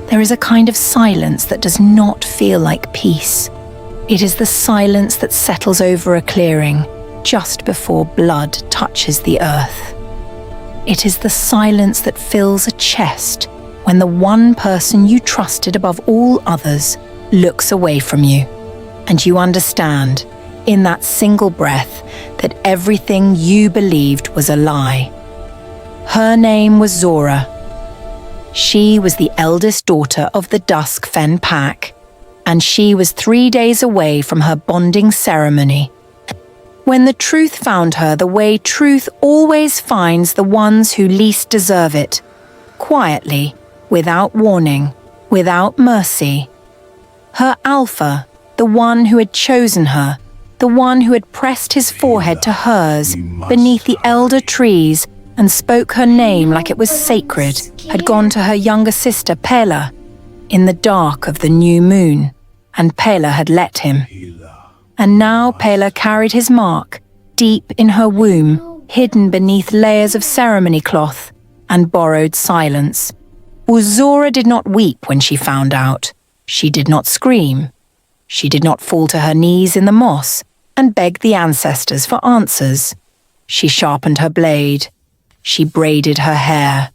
There is a kind of silence that does not feel like peace. It is the silence that settles over a clearing just before blood touches the earth. It is the silence that fills a chest when the one person you trusted above all others looks away from you, and you understand, in that single breath, that everything you believed was a lie. Her name was Zorah. She was the eldest daughter of the Duskfen pack, and she was 3 days away from her bonding ceremony. When the truth found her the way truth always finds the ones who least deserve it, quietly, without warning, without mercy. Her alpha, the one who had chosen her, the one who had pressed his forehead to hers beneath the elder trees and spoke her name like it was sacred, had gone to her younger sister Pela in the dark of the new moon, and Pela had let him. And now Pela carried his mark, deep in her womb, hidden beneath layers of ceremony cloth and borrowed silence. Zorah did not weep when she found out. She did not scream. She did not fall to her knees in the moss and beg the ancestors for answers. She sharpened her blade. She braided her hair.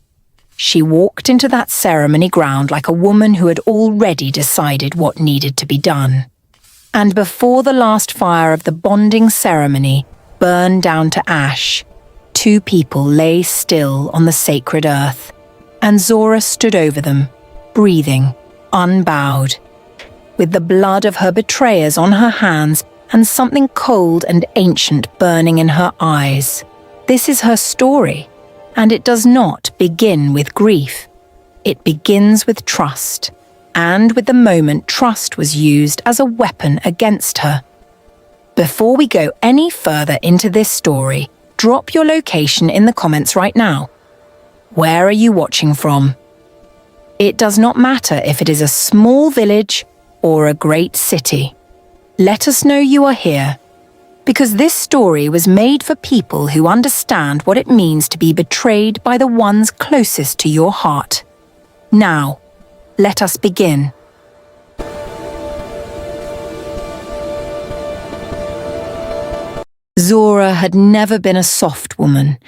She walked into that ceremony ground like a woman who had already decided what needed to be done. And before the last fire of the bonding ceremony burned down to ash, 2 people lay still on the sacred earth, and Zorah stood over them, breathing, unbowed, with the blood of her betrayers on her hands and something cold and ancient burning in her eyes. This is her story, and it does not begin with grief. It begins with trust. And with the moment trust was used as a weapon against her. Before we go any further into this story, drop your location in the comments right now. Where are you watching from? It does not matter if it is a small village or a great city. Let us know you are here, because this story was made for people who understand what it means to be betrayed by the ones closest to your heart. Now, let us begin. Zorah had never been a soft woman,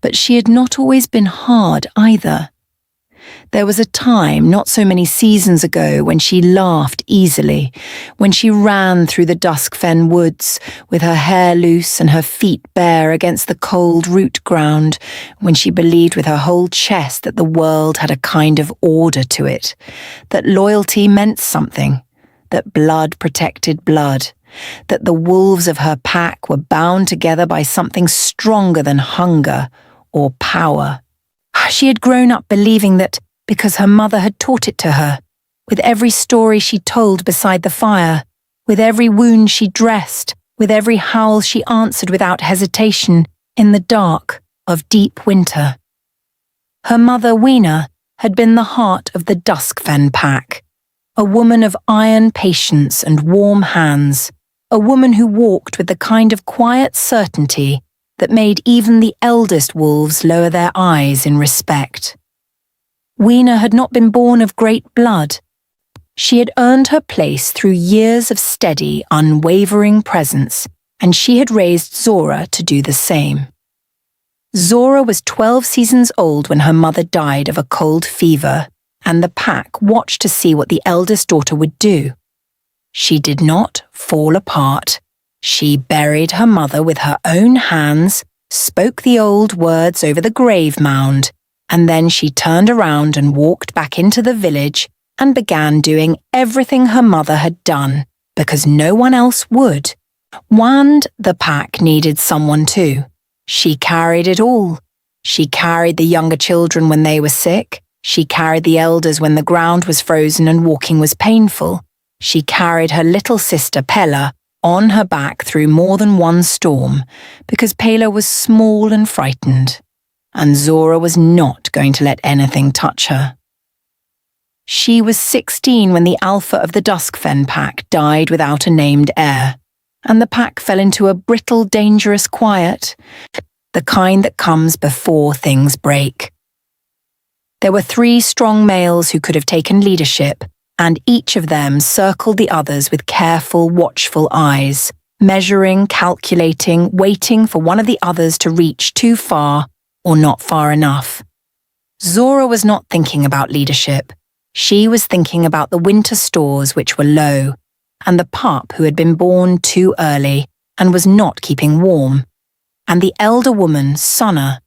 but she had not always been hard either. There was a time not so many seasons ago when she laughed easily, when she ran through the Duskfen woods with her hair loose and her feet bare against the cold root ground, when she believed with her whole chest that the world had a kind of order to it, that loyalty meant something, that blood protected blood, that the wolves of her pack were bound together by something stronger than hunger or power. She had grown up believing that, because her mother had taught it to her, with every story she told beside the fire, with every wound she dressed, with every howl she answered without hesitation in the dark of deep winter. Her mother, Weena, had been the heart of the Duskfen pack, a woman of iron patience and warm hands, a woman who walked with the kind of quiet certainty that made even the eldest wolves lower their eyes in respect. Weena had not been born of great blood. She had earned her place through years of steady, unwavering presence, and she had raised Zorah to do the same. Zorah was 12 seasons old when her mother died of a cold fever, and the pack watched to see what the eldest daughter would do. She did not fall apart. She buried her mother with her own hands, spoke the old words over the grave mound, and then she turned around and walked back into the village and began doing everything her mother had done, because no one else would. And the pack needed someone too. She carried it all. She carried the younger children when they were sick. She carried the elders when the ground was frozen and walking was painful. She carried her little sister Pela on her back through more than one storm, because Pela was small and frightened, and Zorah was not going to let anything touch her. She was 16 when the alpha of the Duskfen pack died without a named heir, and the pack fell into a brittle, dangerous quiet, the kind that comes before things break. There were 3 strong males who could have taken leadership, and each of them circled the others with careful, watchful eyes, measuring, calculating, waiting for one of the others to reach too far or not far enough. Zorah was not thinking about leadership. She was thinking about the winter stores which were low, and the pup who had been born too early and was not keeping warm, and the elder woman, Sonna,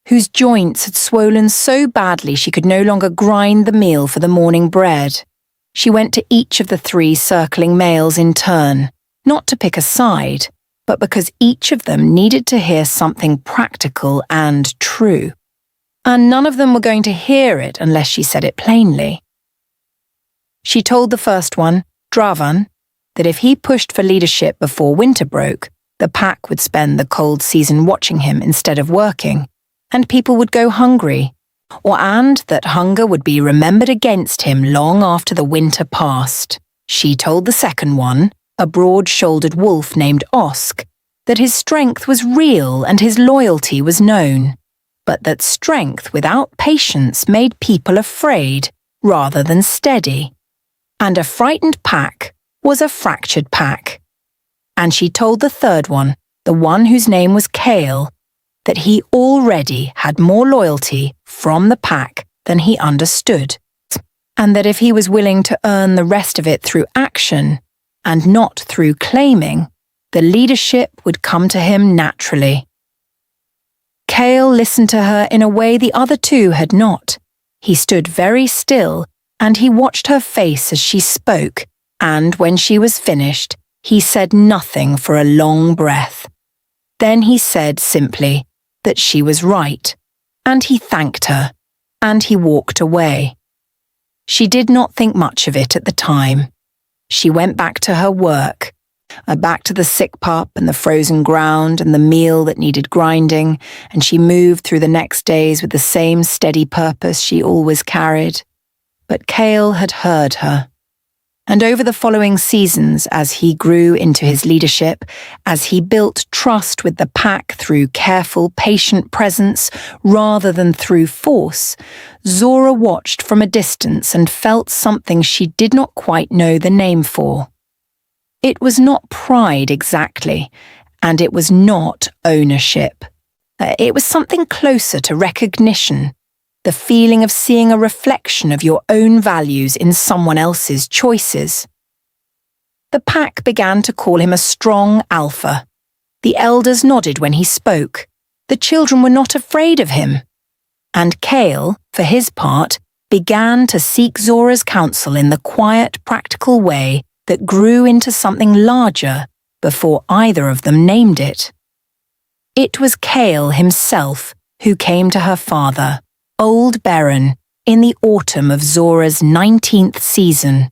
whose joints had swollen so badly she could no longer grind the meal for the morning bread. She went to each of the 3 circling males in turn, not to pick a side, but because each of them needed to hear something practical and true. And none of them were going to hear it unless she said it plainly. She told the first one, Dravan, that if he pushed for leadership before winter broke, the pack would spend the cold season watching him instead of working, and people would go hungry, and that hunger would be remembered against him long after the winter passed. She told the second one, a broad-shouldered wolf named Osk, that his strength was real and his loyalty was known, but that strength without patience made people afraid rather than steady. And a frightened pack was a fractured pack. And she told the third one, the one whose name was Kale, that he already had more loyalty from the pack than he understood, and that if he was willing to earn the rest of it through action, and not through claiming, the leadership would come to him naturally. Cael listened to her in a way the other 2 had not. He stood very still, and he watched her face as she spoke, and when she was finished, he said nothing for a long breath. Then he said simply that she was right, and he thanked her, and he walked away. She did not think much of it at the time. She went back to her work, back to the sick pup and the frozen ground and the meal that needed grinding, and she moved through the next days with the same steady purpose she always carried. But Cael had heard her. And over the following seasons, as he grew into his leadership, as he built trust with the pack through careful, patient presence rather than through force, Zorah watched from a distance and felt something she did not quite know the name for. It was not pride exactly, and it was not ownership. It was something closer to recognition, the feeling of seeing a reflection of your own values in someone else's choices. The pack began to call him a strong alpha. The elders nodded when he spoke. The children were not afraid of him. And Cael, for his part, began to seek Zorah's counsel in the quiet, practical way that grew into something larger before either of them named it. It was Cael himself who came to her father, Old Baron, in the autumn of Zorah's 19th season,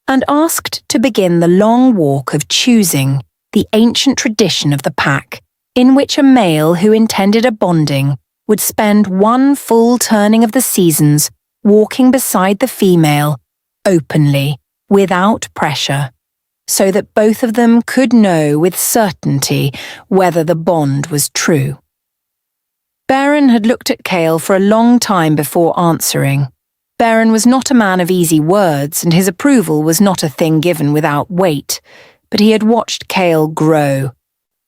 and asked to begin the long walk of choosing, the ancient tradition of the pack, in which a male who intended a bonding would spend one full turning of the seasons walking beside the female, openly, without pressure, so that both of them could know with certainty whether the bond was true. Baron had looked at Cael for a long time before answering. Baron was not a man of easy words, and his approval was not a thing given without weight, but he had watched Cael grow,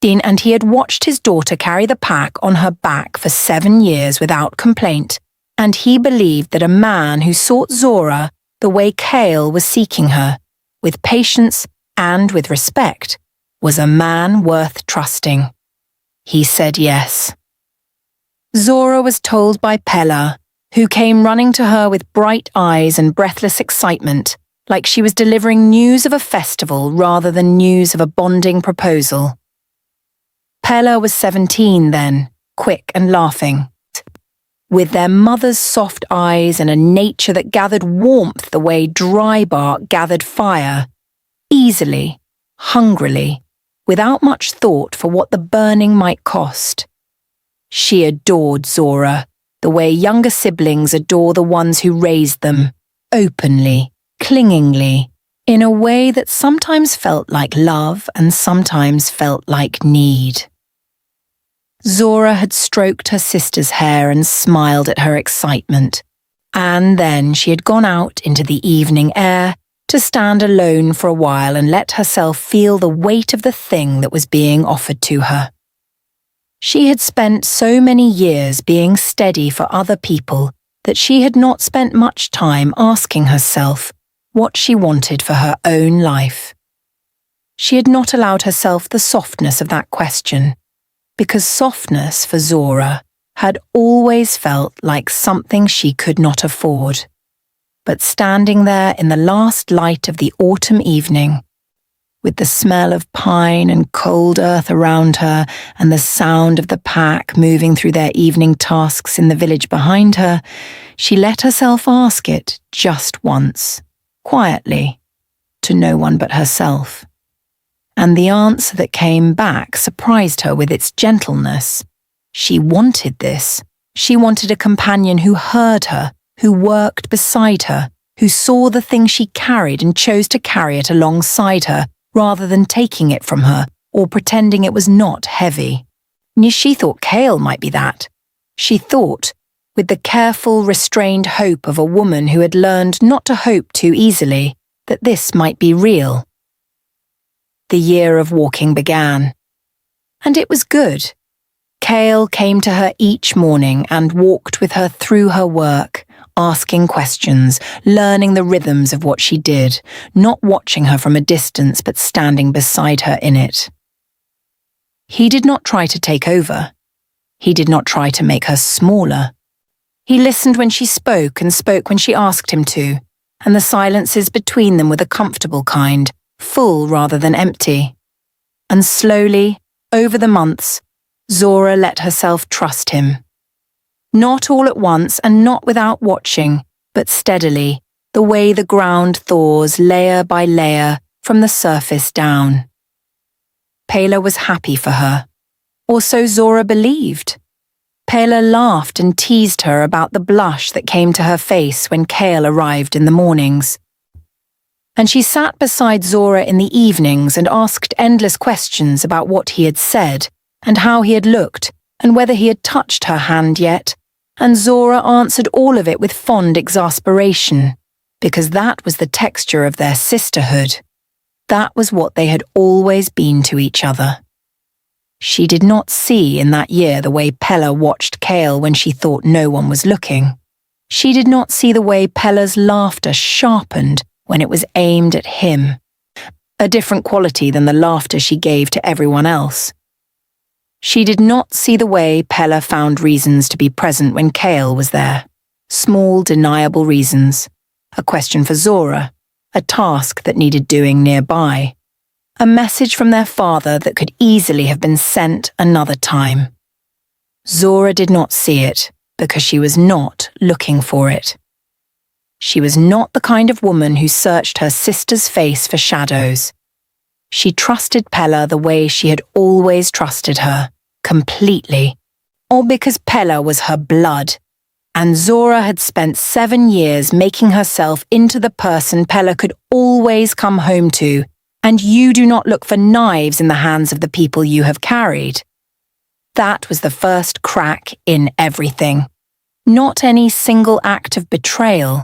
and he had watched his daughter carry the pack on her back for 7 years without complaint, and he believed that a man who sought Zorah the way Cael was seeking her, with patience and with respect, was a man worth trusting. He said yes. Zorah was told by Pela, who came running to her with bright eyes and breathless excitement, like she was delivering news of a festival rather than news of a bonding proposal. Pela was 17 then, quick and laughing. With their mother's soft eyes and a nature that gathered warmth the way dry bark gathered fire, easily, hungrily, without much thought for what the burning might cost. She adored Zorah, the way younger siblings adore the ones who raised them, openly, clingingly, in a way that sometimes felt like love and sometimes felt like need. Zorah had stroked her sister's hair and smiled at her excitement, and then she had gone out into the evening air to stand alone for a while and let herself feel the weight of the thing that was being offered to her. She had spent so many years being steady for other people that she had not spent much time asking herself what she wanted for her own life. She had not allowed herself the softness of that question, because softness for Zorah had always felt like something she could not afford. But standing there in the last light of the autumn evening, with the smell of pine and cold earth around her and the sound of the pack moving through their evening tasks in the village behind her, she let herself ask it just once, quietly, to no one but herself. And the answer that came back surprised her with its gentleness. She wanted this. She wanted a companion who heard her, who worked beside her, who saw the thing she carried and chose to carry it alongside her, rather than taking it from her or pretending it was not heavy. She thought Kale might be that. She thought, with the careful, restrained hope of a woman who had learned not to hope too easily, that this might be real. The year of walking began. And it was good. Cael came to her each morning and walked with her through her work, asking questions, learning the rhythms of what she did, not watching her from a distance but standing beside her in it. He did not try to take over. He did not try to make her smaller. He listened when she spoke and spoke when she asked him to, and the silences between them were the comfortable kind, full rather than empty. And slowly, over the months, Zorah let herself trust him. Not all at once and not without watching, but steadily, the way the ground thaws layer by layer from the surface down. Pela was happy for her, or so Zorah believed. Pela laughed and teased her about the blush that came to her face when Kale arrived in the mornings. And she sat beside Zorah in the evenings and asked endless questions about what he had said, and how he had looked, and whether he had touched her hand yet, and Zorah answered all of it with fond exasperation, because that was the texture of their sisterhood. That was what they had always been to each other. She did not see in that year the way Pela watched Kale when she thought no one was looking. She did not see the way Pela's laughter sharpened when it was aimed at him, a different quality than the laughter she gave to everyone else. She did not see the way Pela found reasons to be present when Cael was there, small, deniable reasons, a question for Zorah, a task that needed doing nearby, a message from their father that could easily have been sent another time. Zorah did not see it because she was not looking for it. She was not the kind of woman who searched her sister's face for shadows. She trusted Pela the way she had always trusted her, completely, all because Pela was her blood, and Zorah had spent 7 years making herself into the person Pela could always come home to, and you do not look for knives in the hands of the people you have carried. That was the first crack in everything. Not any single act of betrayal,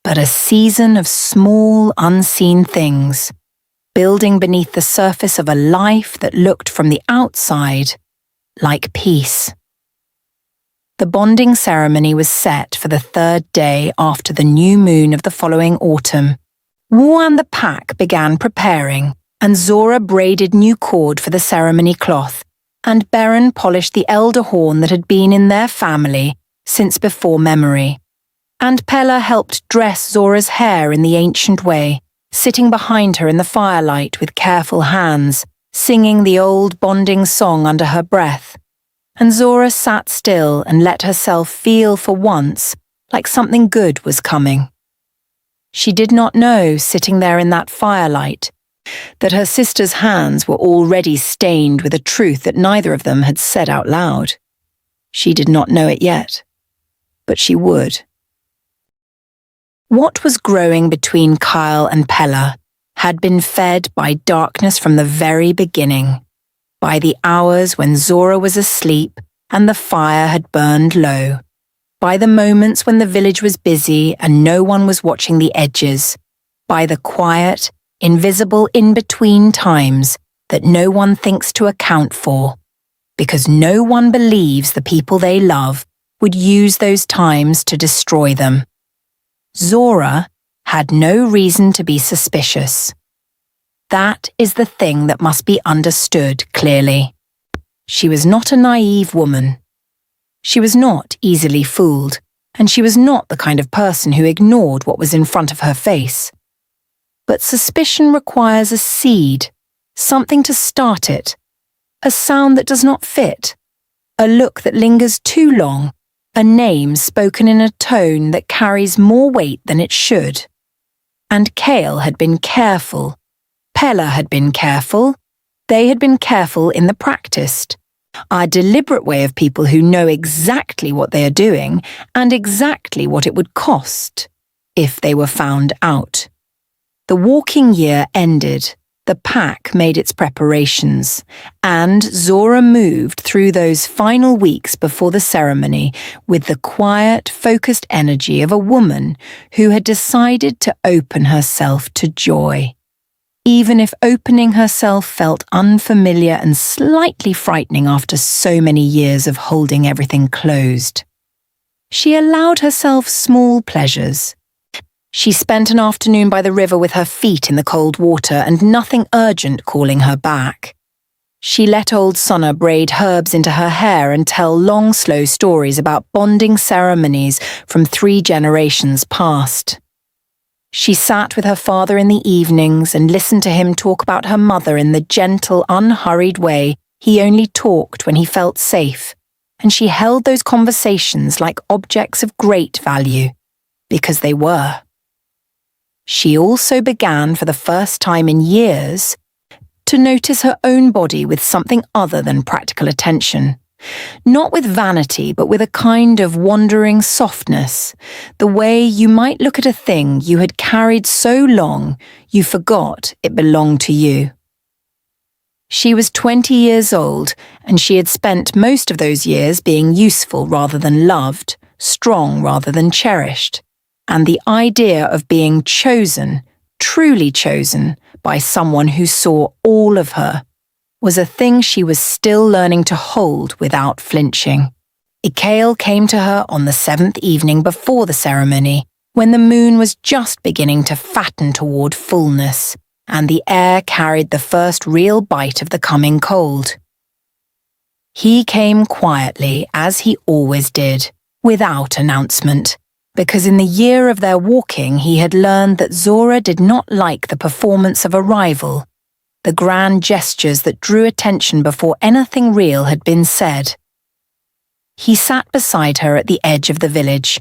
but a season of small, unseen things, building beneath the surface of a life that looked from the outside like peace. The bonding ceremony was set for the 3rd day after the new moon of the following autumn. Wu and the pack began preparing, and Zorah braided new cord for the ceremony cloth, and Beren polished the elder horn that had been in their family since before memory. And Pela helped dress Zorah's hair in the ancient way, sitting behind her in the firelight with careful hands, singing the old bonding song under her breath. And Zorah sat still and let herself feel for once like something good was coming. She did not know, sitting there in that firelight, that her sister's hands were already stained with a truth that neither of them had said out loud. She did not know it yet, but she would. What was growing between Cael and Pela had been fed by darkness from the very beginning. by the hours when Zorah was asleep and the fire had burned low, by the moments when the village was busy and no one was watching the edges, by the quiet, invisible in-between times that no one thinks to account for, because no one believes the people they love would use those times to destroy them. Zorah had no reason to be suspicious. That is the thing that must be understood clearly. She was not a naive woman. She was not easily fooled, and she was not the kind of person who ignored what was in front of her face. But suspicion requires a seed, something to start it, a sound that does not fit, a look that lingers too long, a name spoken in a tone that carries more weight than it should. And Cael had been careful. Pela had been careful. They had been careful in the practiced, a deliberate way of people who know exactly what they are doing and exactly what it would cost if they were found out. The walking year ended. The pack made its preparations, and Zorah moved through those final weeks before the ceremony with the quiet, focused energy of a woman who had decided to open herself to joy, even if opening herself felt unfamiliar and slightly frightening after so many years of holding everything closed. She allowed herself small pleasures. She spent an afternoon by the river with her feet in the cold water and nothing urgent calling her back. She let old Sonna braid herbs into her hair and tell long, slow stories about bonding ceremonies from 3 generations past. She sat with her father in the evenings and listened to him talk about her mother in the gentle, unhurried way he only talked when he felt safe, and she held those conversations like objects of great value, because they were. She also began for the first time in years to notice her own body with something other than practical attention. Not with vanity, but with a kind of wandering softness, the way you might look at a thing you had carried so long you forgot it belonged to you. She was 20 years old, and she had spent most of those years being useful rather than loved, strong rather than cherished. And the idea of being chosen, truly chosen, by someone who saw all of her, was a thing she was still learning to hold without flinching. Cael came to her on the 7th evening before the ceremony, when the moon was just beginning to fatten toward fullness, and the air carried the first real bite of the coming cold. He came quietly, as he always did, without announcement, because in the year of their walking he had learned that Zorah did not like the performance of a rival, the grand gestures that drew attention before anything real had been said. He sat beside her at the edge of the village,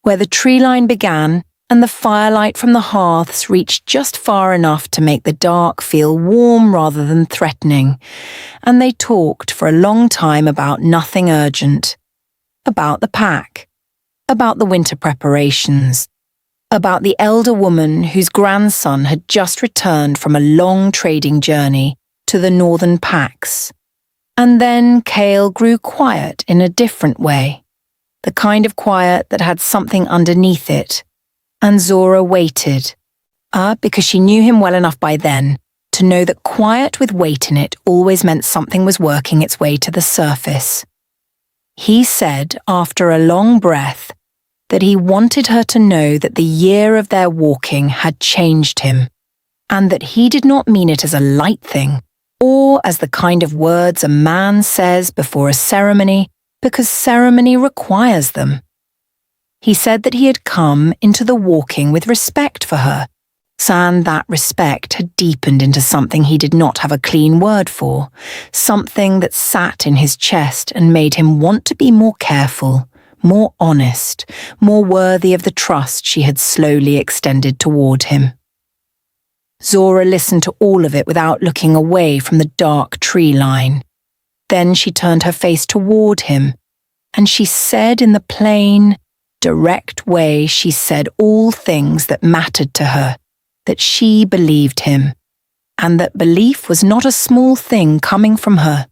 where the tree line began and the firelight from the hearths reached just far enough to make the dark feel warm rather than threatening, and they talked for a long time about nothing urgent, about the pack, about the winter preparations, about the elder woman whose grandson had just returned from a long trading journey to the northern packs. And then Cael grew quiet in a different way, the kind of quiet that had something underneath it, and Zorah waited, because she knew him well enough by then to know that quiet with weight in it always meant something was working its way to the surface. He said, after a long breath, that he wanted her to know that the year of their walking had changed him, and that he did not mean it as a light thing, or as the kind of words a man says before a ceremony because ceremony requires them. He said that he had come into the walking with respect for her, and that respect had deepened into something he did not have a clean word for, something that sat in his chest and made him want to be more careful, more honest, more worthy of the trust she had slowly extended toward him. Zorah listened to all of it without looking away from the dark tree line. Then she turned her face toward him, and she said in the plain, direct way she said all things that mattered to her, that she believed him, and that belief was not a small thing coming from her,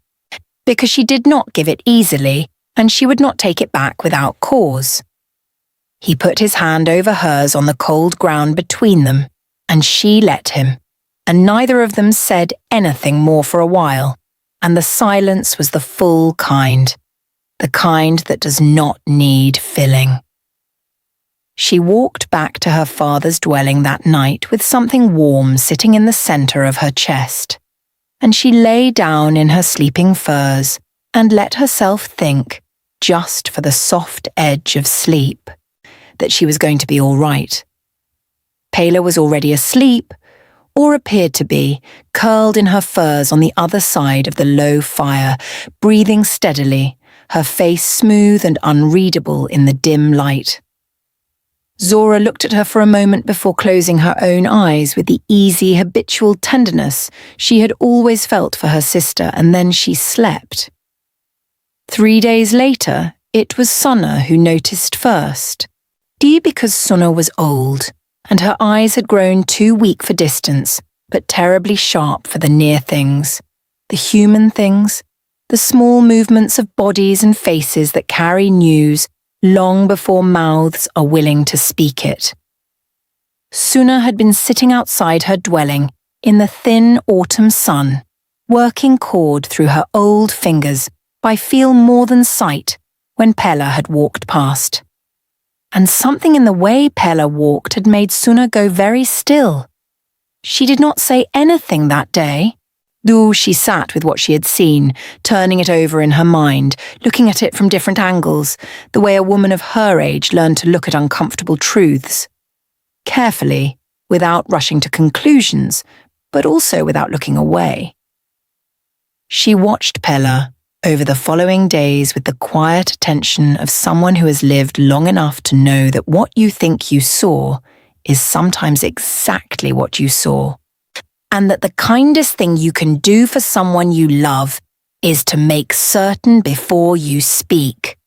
because she did not give it easily, and she would not take it back without cause. He put his hand over hers on the cold ground between them, and she let him, and neither of them said anything more for a while, and the silence was the full kind, the kind that does not need filling. She walked back to her father's dwelling that night with something warm sitting in the centre of her chest, and she lay down in her sleeping furs and let herself think, just for the soft edge of sleep, that she was going to be all right. Pela was already asleep, or appeared to be, curled in her furs on the other side of the low fire, breathing steadily, her face smooth and unreadable in the dim light. Zorah looked at her for a moment before closing her own eyes with the easy, habitual tenderness she had always felt for her sister, and then she slept. 3 days later, it was Sona who noticed first. Because Sona was old, and her eyes had grown too weak for distance, but terribly sharp for the near things, the human things, the small movements of bodies and faces that carry news long before mouths are willing to speak it. Suna had been sitting outside her dwelling in the thin autumn sun, working cord through her old fingers by feel more than sight when Pela had walked past. And something in the way Pela walked had made Suna go very still. She did not say anything that day, though she sat with what she had seen, turning it over in her mind, looking at it from different angles, the way a woman of her age learned to look at uncomfortable truths. Carefully, without rushing to conclusions, but also without looking away. She watched Pela over the following days with the quiet attention of someone who has lived long enough to know that what you think you saw is sometimes exactly what you saw, and that the kindest thing you can do for someone you love is to make certain before you speak.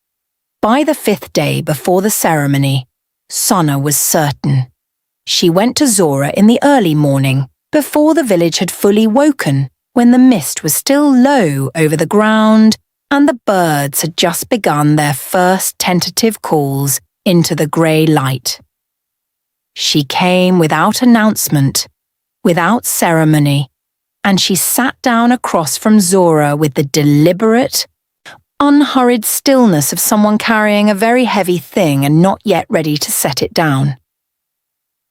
By the 5th day before the ceremony, Sona was certain. She went to Zorah in the early morning, before the village had fully woken, when the mist was still low over the ground and the birds had just begun their first tentative calls into the grey light. She came without announcement, without ceremony, and she sat down across from Zorah with the deliberate, unhurried stillness of someone carrying a very heavy thing and not yet ready to set it down.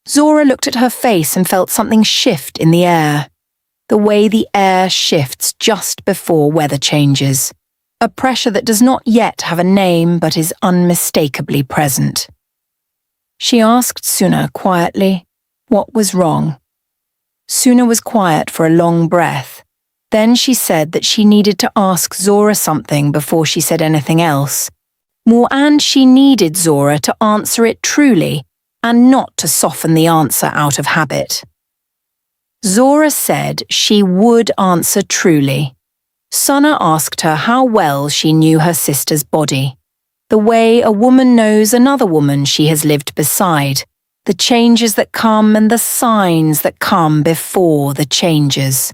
Zorah looked at her face and felt something shift in the air, the way the air shifts just before weather changes, a pressure that does not yet have a name but is unmistakably present. She asked Suna quietly what was wrong. Suna was quiet for a long breath. Then she said that she needed to ask Zorah something before she said anything else. And she needed Zorah to answer it truly and not to soften the answer out of habit. Zorah said she would answer truly. Suna asked her how well she knew her sister's body, the way a woman knows another woman she has lived beside, the changes that come and the signs that come before the changes.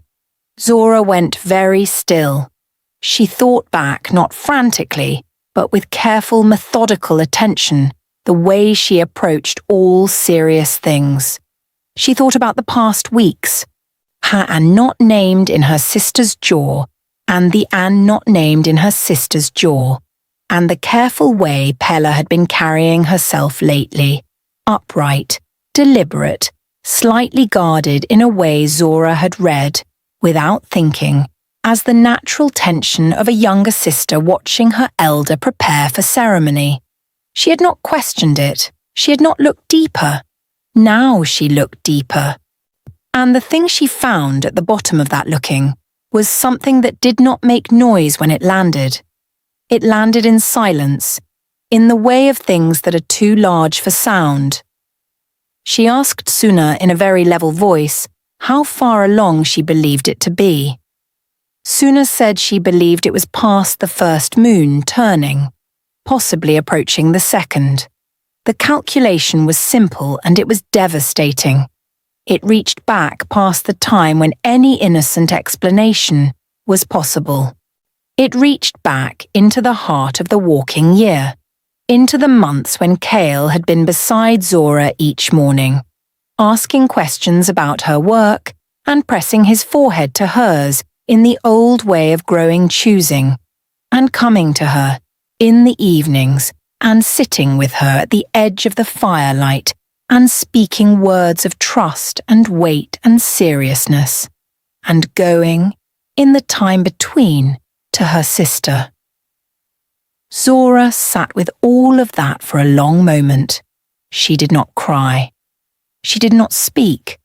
Zorah went very still. She thought back, not frantically, but with careful, methodical attention, the way she approached all serious things. She thought about the past weeks, her Anne not named in her sister's jaw, and the Anne not named in her sister's jaw, and the careful way Pela had been carrying herself lately, upright, deliberate, slightly guarded in a way Zorah had read, without thinking, as the natural tension of a younger sister watching her elder prepare for ceremony. She had not questioned it. She had not looked deeper. Now she looked deeper. And the thing she found at the bottom of that looking was something that did not make noise when it landed. It landed in silence, in the way of things that are too large for sound. She asked Suna in a very level voice how far along she believed it to be. Suna said she believed it was past the first moon turning, possibly approaching the second. The calculation was simple and it was devastating. It reached back past the time when any innocent explanation was possible. It reached back into the heart of the walking year, into the months when Kale had been beside Zorah each morning, asking questions about her work and pressing his forehead to hers in the old way of growing choosing, and coming to her in the evenings and sitting with her at the edge of the firelight and speaking words of trust and weight and seriousness, and going, in the time between, to her sister. Zorah sat with all of that for a long moment. She did not cry. She did not speak.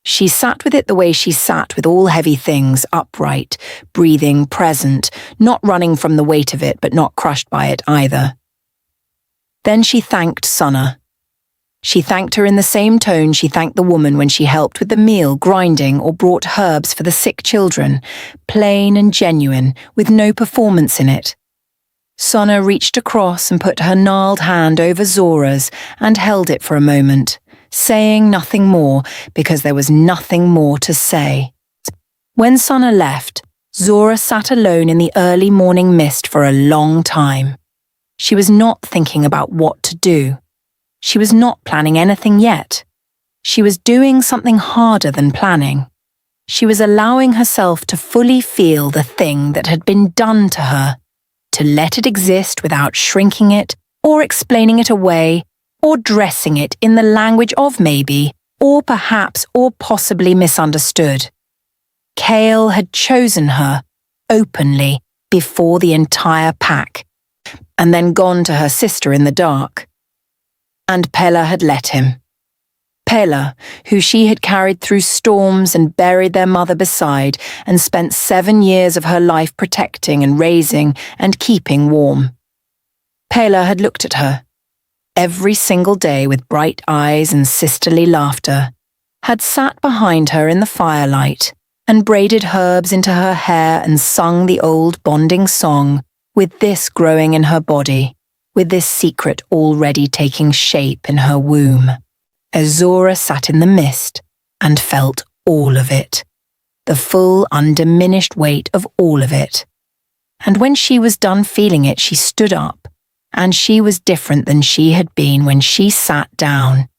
She sat with it the way she sat with all heavy things, upright, breathing, present, not running from the weight of it but not crushed by it either. Then she thanked Sana. She thanked her in the same tone she thanked the woman when she helped with the meal, grinding, or brought herbs for the sick children, plain and genuine, with no performance in it. Sana reached across and put her gnarled hand over Zorah's and held it for a moment, saying nothing more because there was nothing more to say. When Sana left, Zorah sat alone in the early morning mist for a long time. She was not thinking about what to do. She was not planning anything yet. She was doing something harder than planning. She was allowing herself to fully feel the thing that had been done to her, to let it exist without shrinking it or explaining it away or dressing it in the language of maybe, or perhaps or possibly misunderstood. Cael had chosen her, openly, before the entire pack, and then gone to her sister in the dark. And Pela had let him. Pela, who she had carried through storms and buried their mother beside and spent 7 years of her life protecting and raising and keeping warm. Pela had looked at her, every single day with bright eyes and sisterly laughter, had sat behind her in the firelight and braided herbs into her hair and sung the old bonding song, with this growing in her body, with this secret already taking shape in her womb, as Zorah sat in the mist and felt all of it, the full undiminished weight of all of it. And when she was done feeling it, she stood up, and she was different than she had been when she sat down,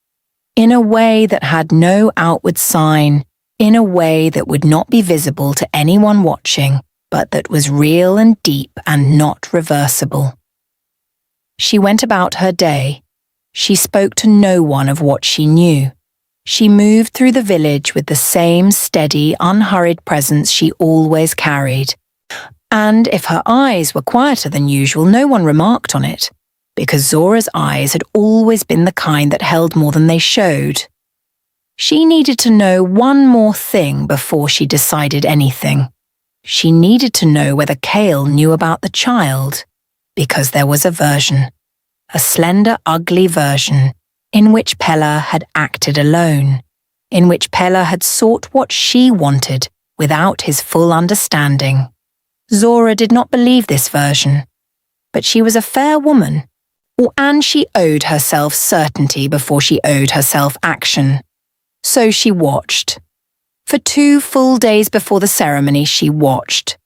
in a way that had no outward sign, in a way that would not be visible to anyone watching, but that was real and deep and not reversible. She went about her day. She spoke to no one of what she knew. She moved through the village with the same steady, unhurried presence she always carried. And if her eyes were quieter than usual, no one remarked on it, because Zorah's eyes had always been the kind that held more than they showed. She needed to know one more thing before she decided anything. She needed to know whether Cael knew about the child, because there was a version, a slender, ugly version, in which Pela had acted alone, in which Pela had sought what she wanted without his full understanding. Zorah did not believe this version, but she was a fair woman, and she owed herself certainty before she owed herself action. So she watched. For 2 full days before the ceremony, she watched.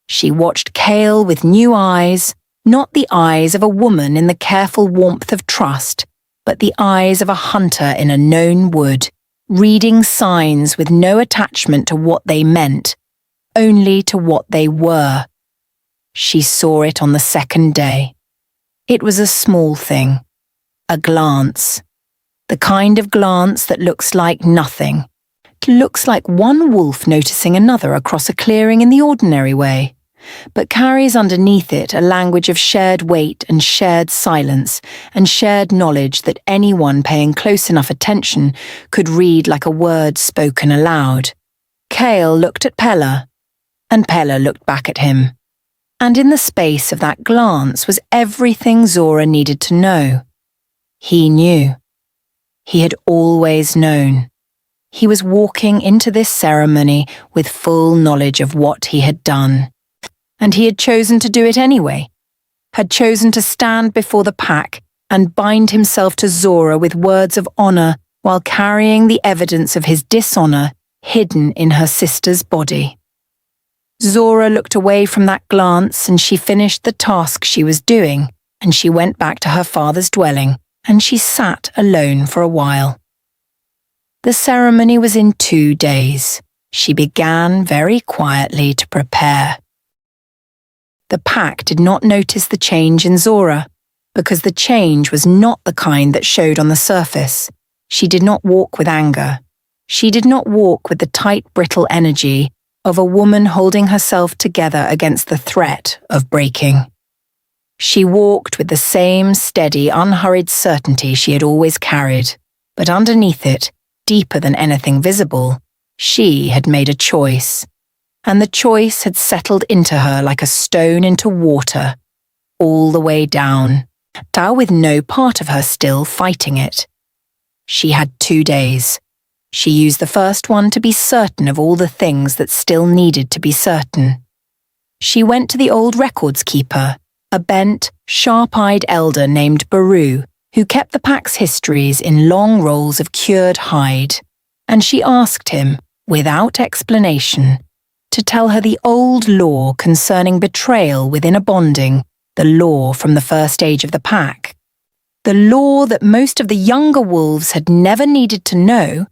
She watched Cael with new eyes, not the eyes of a woman in the careful warmth of trust, but the eyes of a hunter in a known wood, reading signs with no attachment to what they meant, only to what they were. She saw it on the 2nd day. It was a small thing, a glance, the kind of glance that looks like nothing. It looks like one wolf noticing another across a clearing in the ordinary way, but carries underneath it a language of shared weight and shared silence and shared knowledge that anyone paying close enough attention could read like a word spoken aloud. Cael looked at Pela, and Pela looked back at him. And in the space of that glance was everything Zorah needed to know. He knew. He had always known. He was walking into this ceremony with full knowledge of what he had done. And he had chosen to do it anyway, had chosen to stand before the pack and bind himself to Zorah with words of honor, while carrying the evidence of his dishonor hidden in her sister's body. Zorah looked away from that glance, and she finished the task she was doing, and she went back to her father's dwelling, and she sat alone for a while. The ceremony was in 2 days. She began very quietly to prepare. The pack did not notice the change in Zorah, because the change was not the kind that showed on the surface. She did not walk with anger. She did not walk with the tight, brittle energy of a woman holding herself together against the threat of breaking. She walked with the same steady, unhurried certainty she had always carried, but underneath it, deeper than anything visible, she had made a choice, and the choice had settled into her like a stone into water, all the way down, with no part of her still fighting it. She had 2 days. She used the first one to be certain of all the things that still needed to be certain. She went to the old records keeper, a bent, sharp-eyed elder named Beru, who kept the pack's histories in long rolls of cured hide, and she asked him, without explanation, to tell her the old law concerning betrayal within a bonding, the law from the first age of the pack, the law that most of the younger wolves had never needed to know,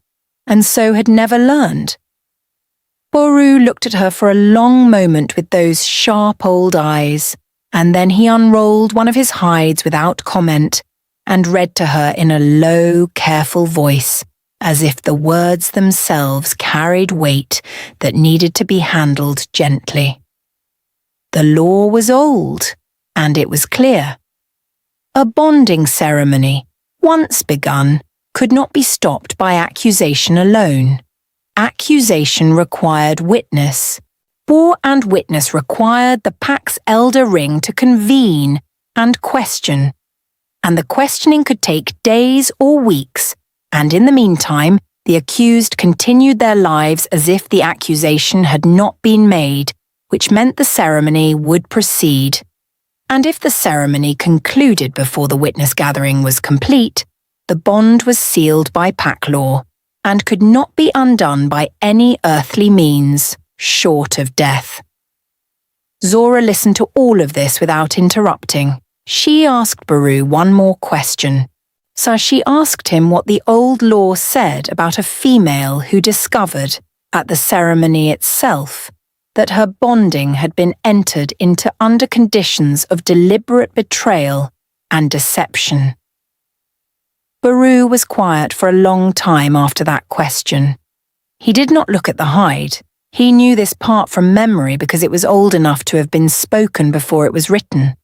and so had never learned. Beru looked at her for a long moment with those sharp old eyes, and then he unrolled one of his hides without comment and read to her in a low, careful voice, as if the words themselves carried weight that needed to be handled gently. The law was old, and it was clear. A bonding ceremony, once begun, could not be stopped by accusation alone. Accusation required witness. And witness required the pack's elder ring to convene and question. And the questioning could take days or weeks, and in the meantime, the accused continued their lives as if the accusation had not been made, which meant the ceremony would proceed. And if the ceremony concluded before the witness gathering was complete, the bond was sealed by pack law, and could not be undone by any earthly means, short of death. Zorah listened to all of this without interrupting. She asked Beru one more question. So she asked him what the old law said about a female who discovered, at the ceremony itself, that her bonding had been entered into under conditions of deliberate betrayal and deception. Beru was quiet for a long time after that question. He did not look at the hide. He knew this part from memory because it was old enough to have been spoken before it was written,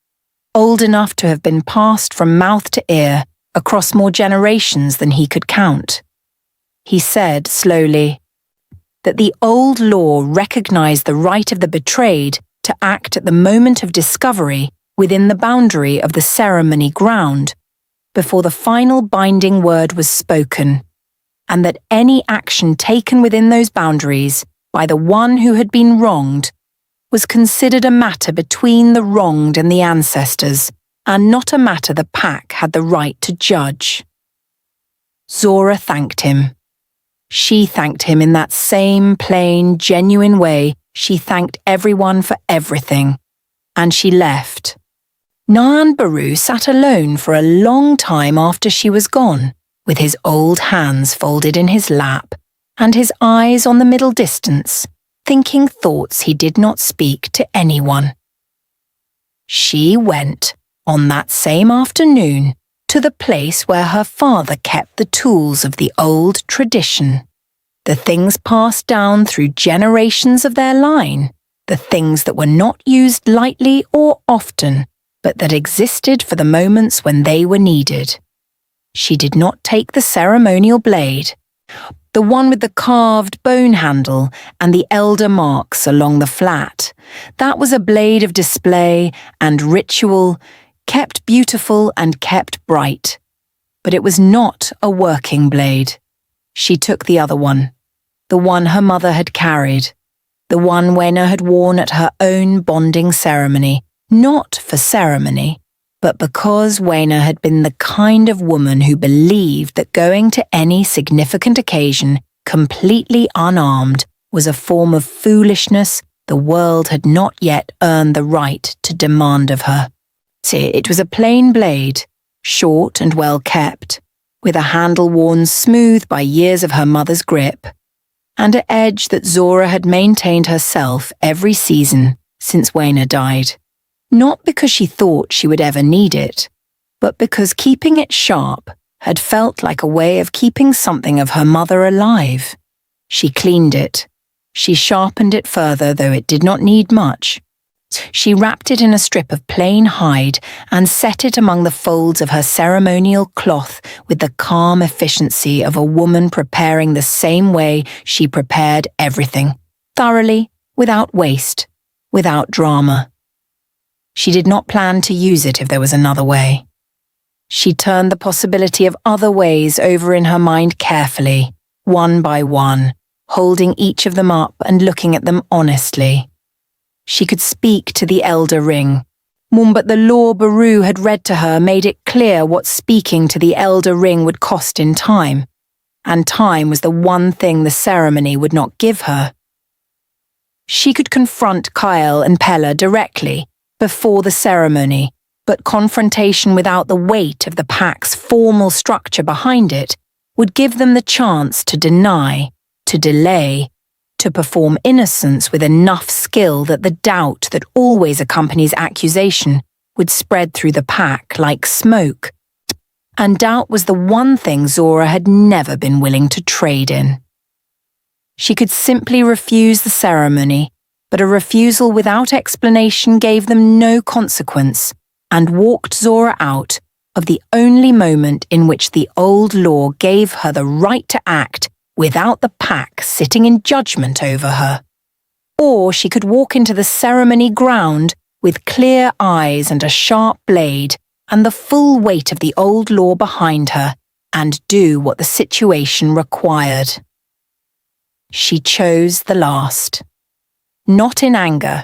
old enough to have been passed from mouth to ear across more generations than he could count. He said slowly that the old law recognized the right of the betrayed to act at the moment of discovery within the boundary of the ceremony ground, before the final binding word was spoken, and that any action taken within those boundaries by the one who had been wronged was considered a matter between the wronged and the ancestors, and not a matter the pack had the right to judge. Zorah thanked him. She thanked him in that same plain, genuine way she thanked everyone for everything, and she left. Naan Beru sat alone for a long time after she was gone, with his old hands folded in his lap and his eyes on the middle distance, thinking thoughts he did not speak to anyone. She went, on that same afternoon, to the place where her father kept the tools of the old tradition, the things passed down through generations of their line, the things that were not used lightly or often, but that existed for the moments when they were needed. She did not take the ceremonial blade, the one with the carved bone handle and the elder marks along the flat. That was a blade of display and ritual, kept beautiful and kept bright. But it was not a working blade. She took the other one, the one her mother had carried, the one Wena had worn at her own bonding ceremony, not for ceremony, but because Wayna had been the kind of woman who believed that going to any significant occasion completely unarmed was a form of foolishness the world had not yet earned the right to demand of her. See, it was a plain blade, short and well kept, with a handle worn smooth by years of her mother's grip, and an edge that Zorah had maintained herself every season since Wayna died. Not because she thought she would ever need it, but because keeping it sharp had felt like a way of keeping something of her mother alive. She cleaned it. She sharpened it further, though it did not need much. She wrapped it in a strip of plain hide and set it among the folds of her ceremonial cloth with the calm efficiency of a woman preparing the same way she prepared everything, thoroughly, without waste, without drama. She did not plan to use it if there was another way. She turned the possibility of other ways over in her mind carefully, one by one, holding each of them up and looking at them honestly. She could speak to the Elder Ring, but the law Baru had read to her made it clear what speaking to the Elder Ring would cost in time, and time was the one thing the ceremony would not give her. She could confront Cael and Pela directly, before the ceremony, but confrontation without the weight of the pack's formal structure behind it would give them the chance to deny, to delay, to perform innocence with enough skill that the doubt that always accompanies accusation would spread through the pack like smoke. And doubt was the one thing Zorah had never been willing to trade in. She could simply refuse the ceremony, but a refusal without explanation gave them no consequence, and walked Zorah out of the only moment in which the old law gave her the right to act without the pack sitting in judgment over her. Or she could walk into the ceremony ground with clear eyes and a sharp blade and the full weight of the old law behind her and do what the situation required. She chose the last. Not in anger,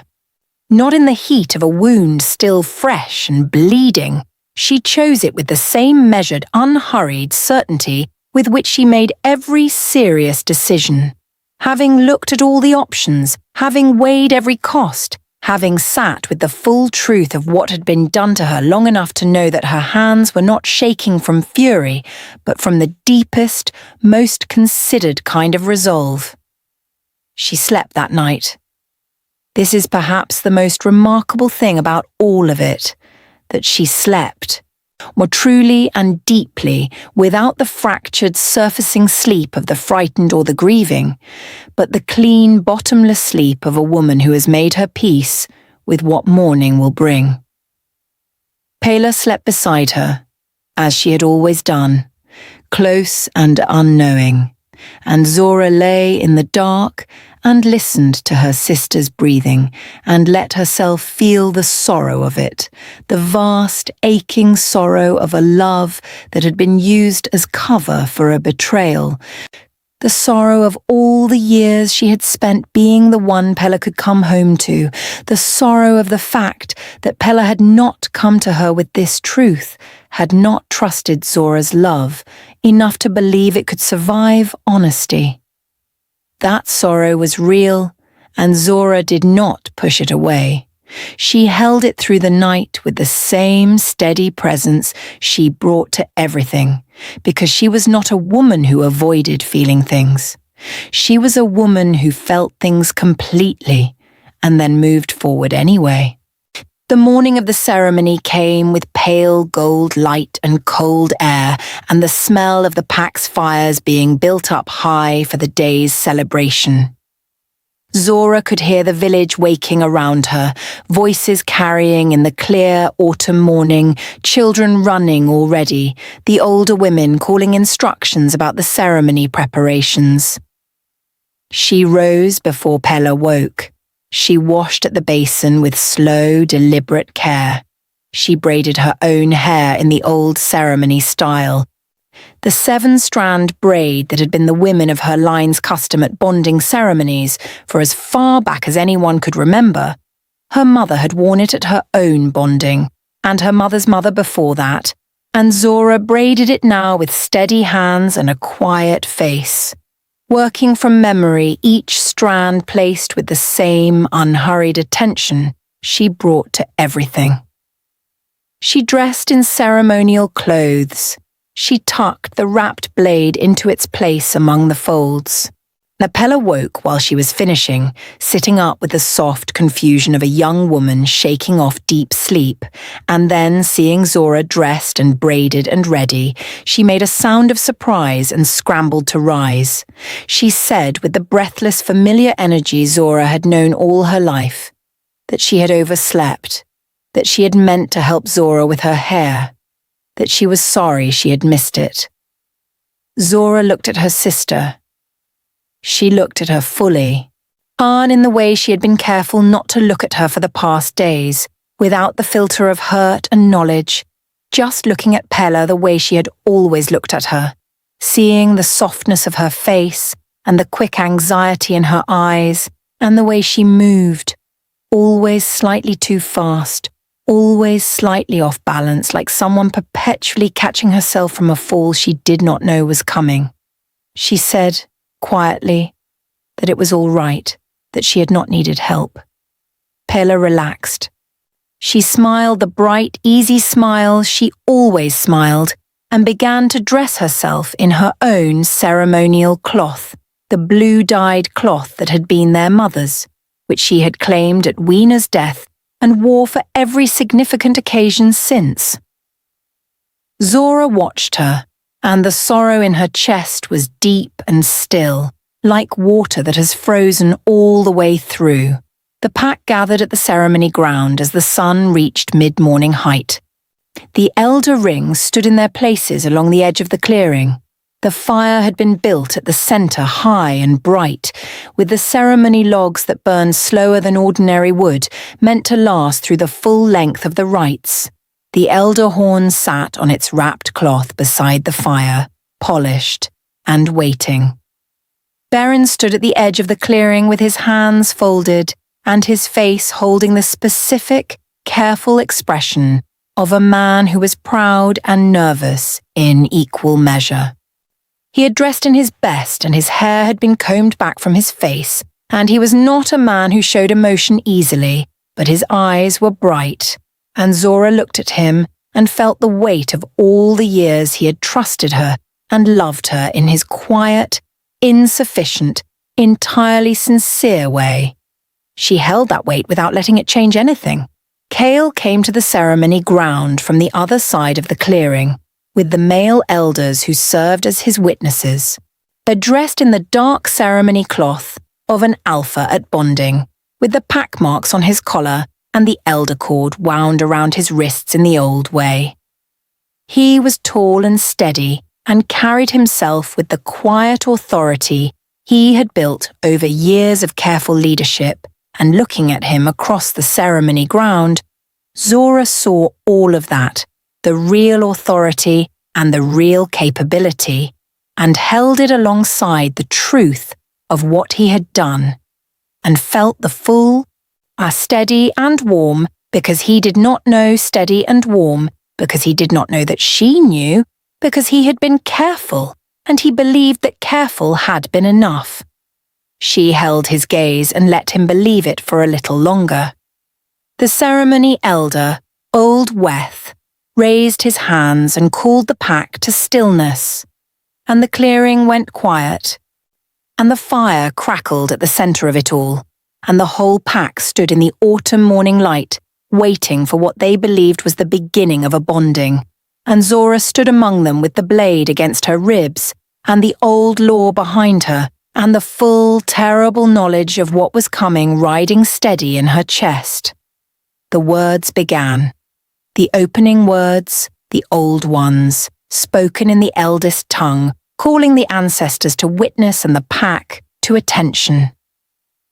not in the heat of a wound still fresh and bleeding. She chose it with the same measured, unhurried certainty with which she made every serious decision, having looked at all the options, having weighed every cost, having sat with the full truth of what had been done to her long enough to know that her hands were not shaking from fury, but from the deepest, most considered kind of resolve. She slept that night. This is perhaps the most remarkable thing about all of it, that she slept, more truly and deeply, without the fractured, surfacing sleep of the frightened or the grieving, but the clean, bottomless sleep of a woman who has made her peace with what morning will bring. Pela slept beside her, as she had always done, close and unknowing, and Zorah lay in the dark and listened to her sister's breathing and let herself feel the sorrow of it, the vast, aching sorrow of a love that had been used as cover for a betrayal, the sorrow of all the years she had spent being the one Pela could come home to, the sorrow of the fact that Pela had not come to her with this truth, had not trusted Zorah's love enough to believe it could survive honesty. That sorrow was real, and Zorah did not push it away. She held it through the night with the same steady presence she brought to everything, because she was not a woman who avoided feeling things. She was a woman who felt things completely, and then moved forward anyway. The morning of the ceremony came with pale gold light and cold air and the smell of the pack's fires being built up high for the day's celebration. Zorah could hear the village waking around her, voices carrying in the clear autumn morning, children running already, the older women calling instructions about the ceremony preparations. She rose before Pela woke. She washed at the basin with slow, deliberate care. She braided her own hair in the old ceremony style. The 7-strand braid that had been the women of her line's custom at bonding ceremonies for as far back as anyone could remember. Her mother had worn it at her own bonding, and her mother's mother before that, and Zorah braided it now with steady hands and a quiet face, working from memory, each strand placed with the same unhurried attention she brought to everything. She dressed in ceremonial clothes. She tucked the wrapped blade into its place among the folds. Pela woke while she was finishing, sitting up with the soft confusion of a young woman shaking off deep sleep, and then seeing Zorah dressed and braided and ready, she made a sound of surprise and scrambled to rise. She said with the breathless, familiar energy Zorah had known all her life, that she had overslept, that she had meant to help Zorah with her hair, that she was sorry she had missed it. Zorah looked at her sister. She looked at her fully, calm in the way she had been careful not to look at her for the past days, without the filter of hurt and knowledge, just looking at Pela the way she had always looked at her, seeing the softness of her face and the quick anxiety in her eyes and the way she moved, always slightly too fast, always slightly off balance, like someone perpetually catching herself from a fall she did not know was coming. She said, quietly, that it was all right, that she had not needed help. Pela relaxed. She smiled the bright, easy smile she always smiled and began to dress herself in her own ceremonial cloth, the blue-dyed cloth that had been their mother's, which she had claimed at Weena's death and wore for every significant occasion since. Zorah watched her, and the sorrow in her chest was deep and still, like water that has frozen all the way through. The pack gathered at the ceremony ground as the sun reached mid-morning height. The elder rings stood in their places along the edge of the clearing. The fire had been built at the centre, high and bright, with the ceremony logs that burned slower than ordinary wood, meant to last through the full length of the rites. The elder horn sat on its wrapped cloth beside the fire, polished and waiting. Beren stood at the edge of the clearing with his hands folded and his face holding the specific, careful expression of a man who was proud and nervous in equal measure. He had dressed in his best and his hair had been combed back from his face, and he was not a man who showed emotion easily, but his eyes were bright, and Zorah looked at him and felt the weight of all the years he had trusted her and loved her in his quiet, insufficient, entirely sincere way. She held that weight without letting it change anything. Kale came to the ceremony ground from the other side of the clearing, with the male elders who served as his witnesses. They're dressed in the dark ceremony cloth of an alpha at bonding, with the pack marks on his collar and the elder cord wound around his wrists in the old way. He was tall and steady and carried himself with the quiet authority he had built over years of careful leadership, and looking at him across the ceremony ground, Zorah saw all of that, the real authority and the real capability, and held it alongside the truth of what he had done, and felt the full, steady and warm, because he did not know steady and warm, because he did not know that she knew, because he had been careful, and he believed that careful had been enough. She held his gaze and let him believe it for a little longer. The ceremony elder, Old Weth, raised his hands and called the pack to stillness, and the clearing went quiet, and the fire crackled at the centre of it all, and the whole pack stood in the autumn morning light, waiting for what they believed was the beginning of a bonding, and Zorah stood among them with the blade against her ribs, and the old law behind her, and the full, terrible knowledge of what was coming riding steady in her chest. The words began. The opening words, the old ones, spoken in the eldest tongue, calling the ancestors to witness and the pack to attention.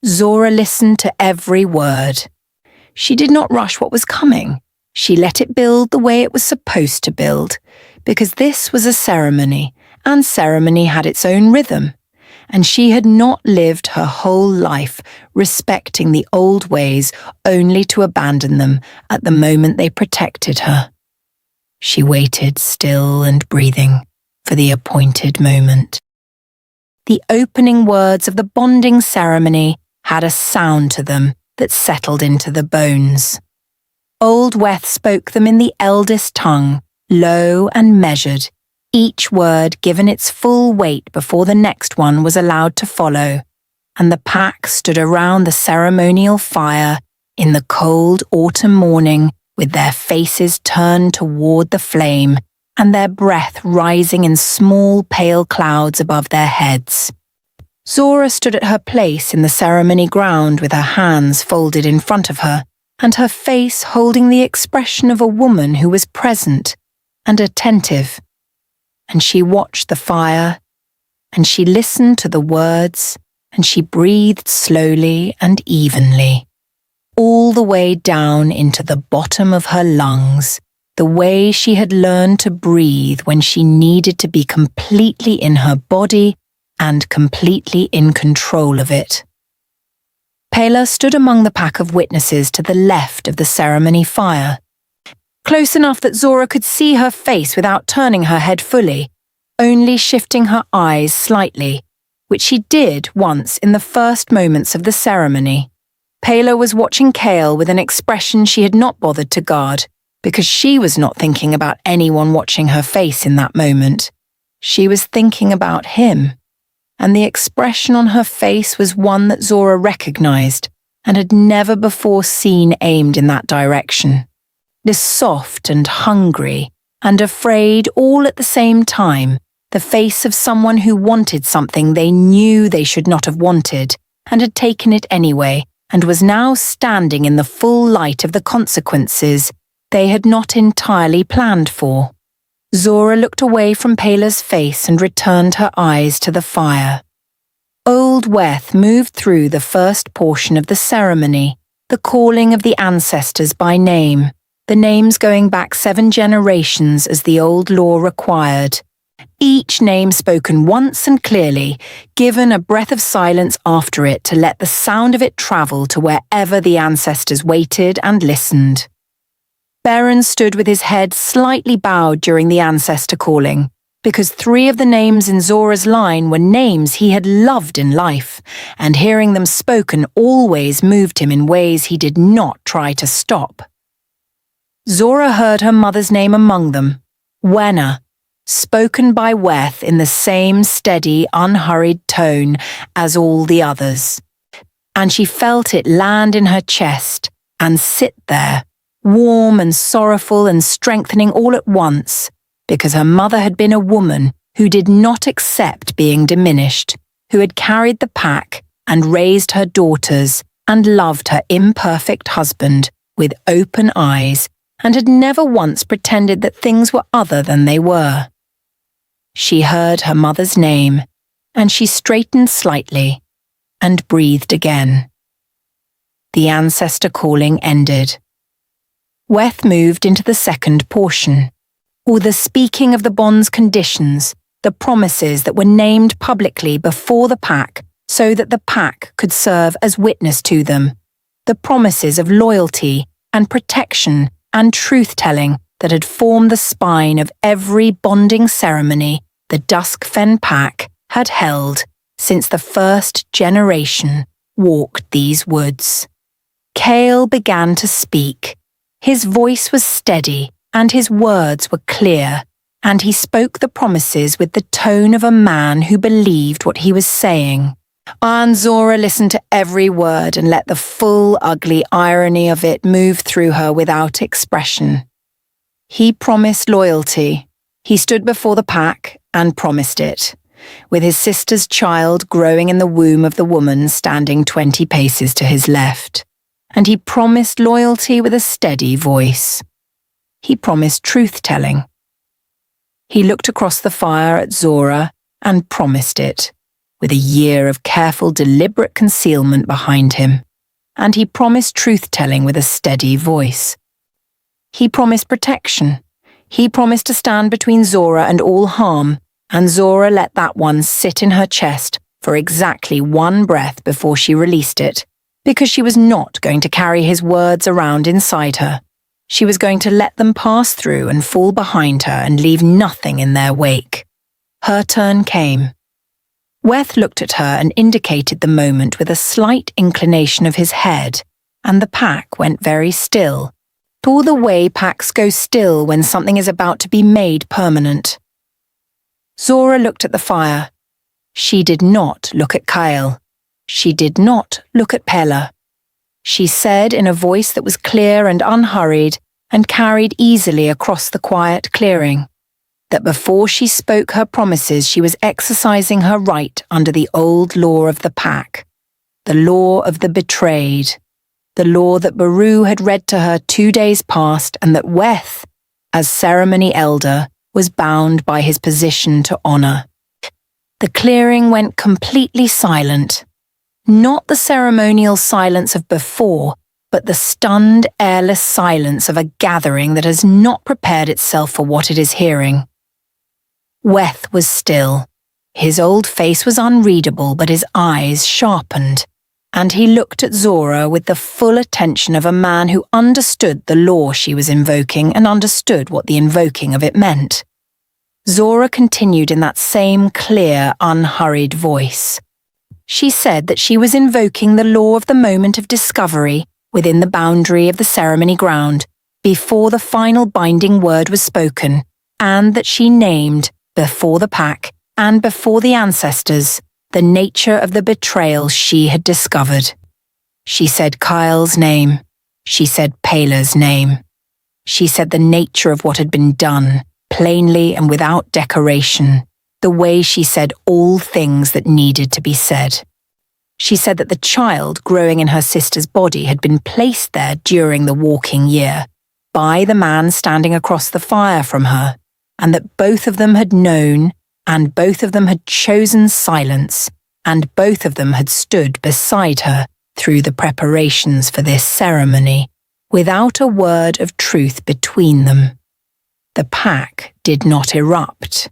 Zorah listened to every word. She did not rush what was coming. She let it build the way it was supposed to build, because this was a ceremony, and ceremony had its own rhythm. and she had not lived her whole life respecting the old ways only to abandon them at the moment they protected her. She waited, still and breathing, for the appointed moment. The opening words of the bonding ceremony had a sound to them that settled into the bones. Old Weth spoke them in the eldest tongue, low and measured, each word given its full weight before the next one was allowed to follow, and the pack stood around the ceremonial fire in the cold autumn morning with their faces turned toward the flame and their breath rising in small pale clouds above their heads. Zorah stood at her place in the ceremony ground with her hands folded in front of her, and her face holding the expression of a woman who was present and attentive. And she watched the fire, and she listened to the words, and she breathed slowly and evenly, all the way down into the bottom of her lungs, the way she had learned to breathe when she needed to be completely in her body and completely in control of it. Pela stood among the pack of witnesses to the left of the ceremony fire, close enough that Zorah could see her face without turning her head fully, only shifting her eyes slightly, which she did once in the first moments of the ceremony. Pela was watching Kale with an expression she had not bothered to guard, because she was not thinking about anyone watching her face in that moment. She was thinking about him, and the expression on her face was one that Zorah recognized and had never before seen aimed in that direction. This soft and hungry and afraid all at the same time, the face of someone who wanted something they knew they should not have wanted and had taken it anyway, and was now standing in the full light of the consequences they had not entirely planned for. Zorah looked away from Pela's face and returned her eyes to the fire. Old Weth moved through the first portion of the ceremony, the calling of the ancestors by name, the names going back 7 generations as the old law required. Each name spoken once and clearly, given a breath of silence after it to let the sound of it travel to wherever the ancestors waited and listened. Beren stood with his head slightly bowed during the ancestor calling, because 3 of the names in Zorah's line were names he had loved in life, and hearing them spoken always moved him in ways he did not try to stop. Zorah heard her mother's name among them, Wenna, spoken by Weth in the same steady, unhurried tone as all the others, and she felt it land in her chest and sit there, warm and sorrowful and strengthening all at once, because her mother had been a woman who did not accept being diminished, who had carried the pack and raised her daughters and loved her imperfect husband with open eyes and had never once pretended that things were other than they were. She heard her mother's name, and she straightened slightly and breathed again. The ancestor calling ended. Weth moved into the second portion, or the speaking of the bond's conditions, the promises that were named publicly before the pack so that the pack could serve as witness to them, the promises of loyalty and protection and truth-telling that had formed the spine of every bonding ceremony the Duskfen pack had held since the first generation walked these woods. Kale began to speak. His voice was steady and his words were clear, and he spoke the promises with the tone of a man who believed what he was saying. And Zorah listened to every word and let the full, ugly irony of it move through her without expression. He promised loyalty. He stood before the pack and promised it, with his sister's child growing in the womb of the woman standing 20 paces to his left. And he promised loyalty with a steady voice. He promised truth-telling. He looked across the fire at Zorah and promised it, with a year of careful, deliberate concealment behind him. And he promised truth-telling with a steady voice. He promised protection. He promised to stand between Zorah and all harm, and Zorah let that one sit in her chest for exactly one breath before she released it, because she was not going to carry his words around inside her. She was going to let them pass through and fall behind her and leave nothing in their wake. Her turn came. Weth looked at her and indicated the moment with a slight inclination of his head, and the pack went very still, all the way packs go still when something is about to be made permanent. Zorah looked at the fire. She did not look at Cael. She did not look at Pela. She said in a voice that was clear and unhurried and carried easily across the quiet clearing, that before she spoke her promises she was exercising her right under the old law of the pack, the law of the betrayed, the law that Beru had read to her 2 days past and that Weth, as ceremony elder, was bound by his position to honour. The clearing went completely silent. Not the ceremonial silence of before, but the stunned, airless silence of a gathering that has not prepared itself for what it is hearing. Weth was still. His old face was unreadable, but his eyes sharpened, and he looked at Zorah with the full attention of a man who understood the law she was invoking and understood what the invoking of it meant. Zorah continued in that same clear, unhurried voice. She said that she was invoking the law of the moment of discovery within the boundary of the ceremony ground, before the final binding word was spoken, and that she named, before the pack and before the ancestors, the nature of the betrayal she had discovered. She said Cael's name. She said Pela's name. She said the nature of what had been done, plainly and without decoration, the way she said all things that needed to be said. She said that the child growing in her sister's body had been placed there during the walking year, by the man standing across the fire from her, and that both of them had known, and both of them had chosen silence, and both of them had stood beside her through the preparations for this ceremony, without a word of truth between them. The pack did not erupt.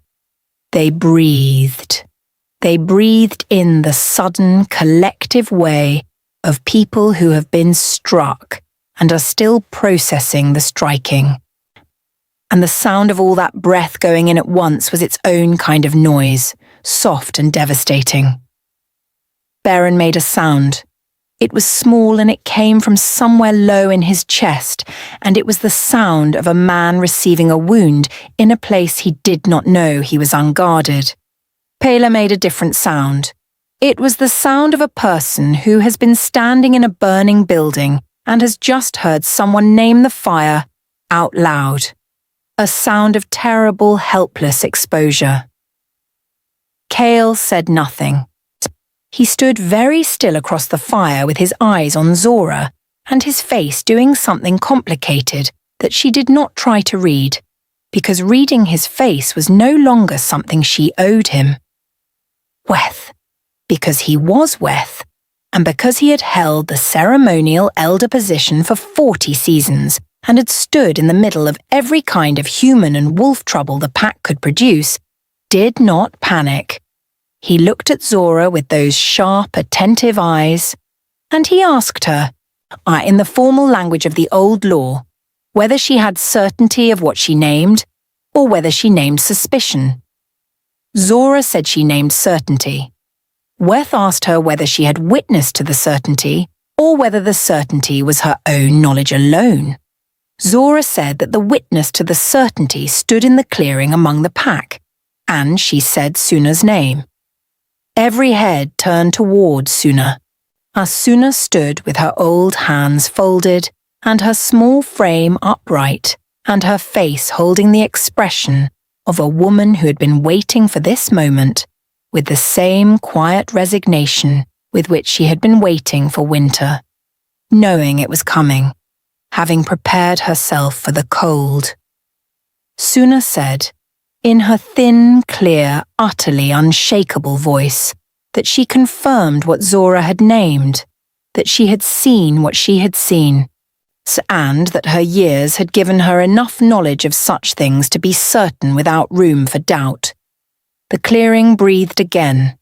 They breathed. They breathed in the sudden, collective way of people who have been struck and are still processing the striking. And the sound of all that breath going in at once was its own kind of noise, soft and devastating. Beren made a sound. It was small and it came from somewhere low in his chest, and it was the sound of a man receiving a wound in a place he did not know he was unguarded. Pela made a different sound. It was the sound of a person who has been standing in a burning building and has just heard someone name the fire out loud. A sound of terrible, helpless exposure. Cael said nothing. He stood very still across the fire with his eyes on Zorah and his face doing something complicated that she did not try to read, because reading his face was no longer something she owed him. Weth, because he was Weth, and because he had held the ceremonial elder position for 40 seasons and had stood in the middle of every kind of human and wolf trouble the pack could produce, did not panic. He looked at Zorah with those sharp, attentive eyes, and he asked her, in the formal language of the old law, whether she had certainty of what she named, or whether she named suspicion. Zorah said she named certainty. Weth asked her whether she had witnessed to the certainty, or whether the certainty was her own knowledge alone. Zorah said that the witness to the certainty stood in the clearing among the pack, and she said Sunna's name. Every head turned toward Sunna, as Sunna stood with her old hands folded and her small frame upright and her face holding the expression of a woman who had been waiting for this moment with the same quiet resignation with which she had been waiting for winter, knowing it was coming, having prepared herself for the cold. Sunna said, in her thin, clear, utterly unshakable voice, that she confirmed what Zorah had named, that she had seen what she had seen, and that her years had given her enough knowledge of such things to be certain without room for doubt. The clearing breathed again.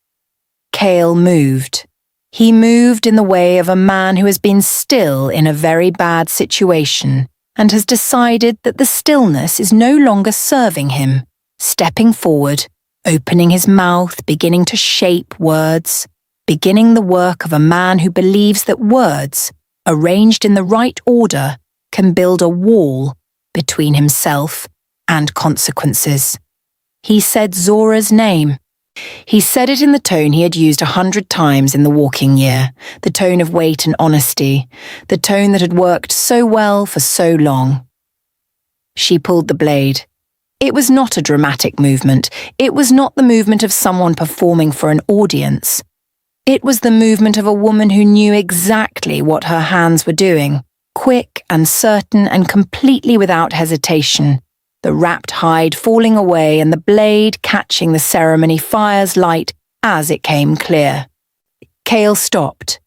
Cael moved. He moved in the way of a man who has been still in a very bad situation and has decided that the stillness is no longer serving him, stepping forward, opening his mouth, beginning to shape words, beginning the work of a man who believes that words, arranged in the right order, can build a wall between himself and consequences. He said Zorah's name. He said it in the tone he had used 100 times in the walking year, the tone of weight and honesty, the tone that had worked so well for so long. She pulled the blade. It was not a dramatic movement. It was not the movement of someone performing for an audience. It was the movement of a woman who knew exactly what her hands were doing, quick and certain and completely without hesitation, the wrapped hide falling away and the blade catching the ceremony fire's light as it came clear. Cael stopped.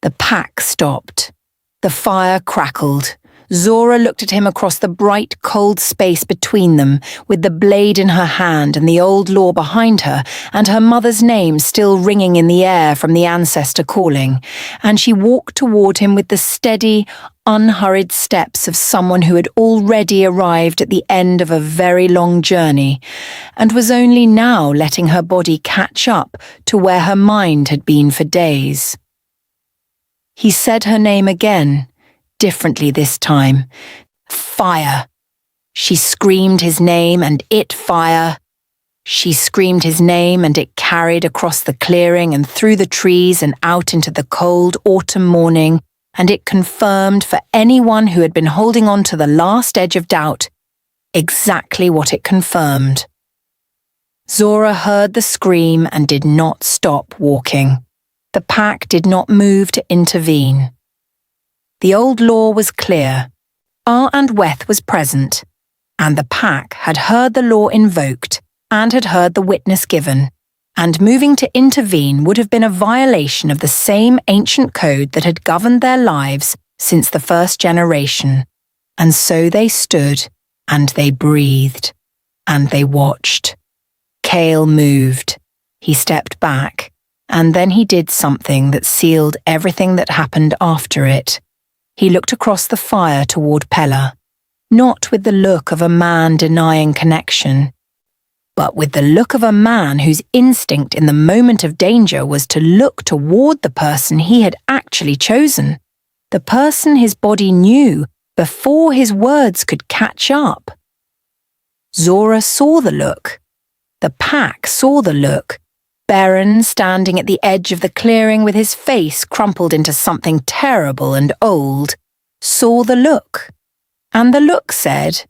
The pack stopped. The fire crackled. Zorah looked at him across the bright, cold space between them, with the blade in her hand and the old law behind her, and her mother's name still ringing in the air from the ancestor calling, and she walked toward him with the steady, unhurried steps of someone who had already arrived at the end of a very long journey, and was only now letting her body catch up to where her mind had been for days. He said her name again, differently this time. Fire. She screamed his name and it fire. She screamed his name and it carried across the clearing and through the trees and out into the cold autumn morning, and it confirmed for anyone who had been holding on to the last edge of doubt exactly what it confirmed. Zorah heard the scream and did not stop walking. The pack did not move to intervene. The old law was clear. And Weth was present, and the pack had heard the law invoked and had heard the witness given, and moving to intervene would have been a violation of the same ancient code that had governed their lives since the first generation. And so they stood, and they breathed, and they watched. Cael moved. He stepped back, and then he did something that sealed everything that happened after it. He looked across the fire toward Pela, not with the look of a man denying connection, but with the look of a man whose instinct in the moment of danger was to look toward the person he had actually chosen, the person his body knew before his words could catch up. Zorah saw the look. The pack saw the look. Beren, standing at the edge of the clearing with his face crumpled into something terrible and old, saw the look. And the look said,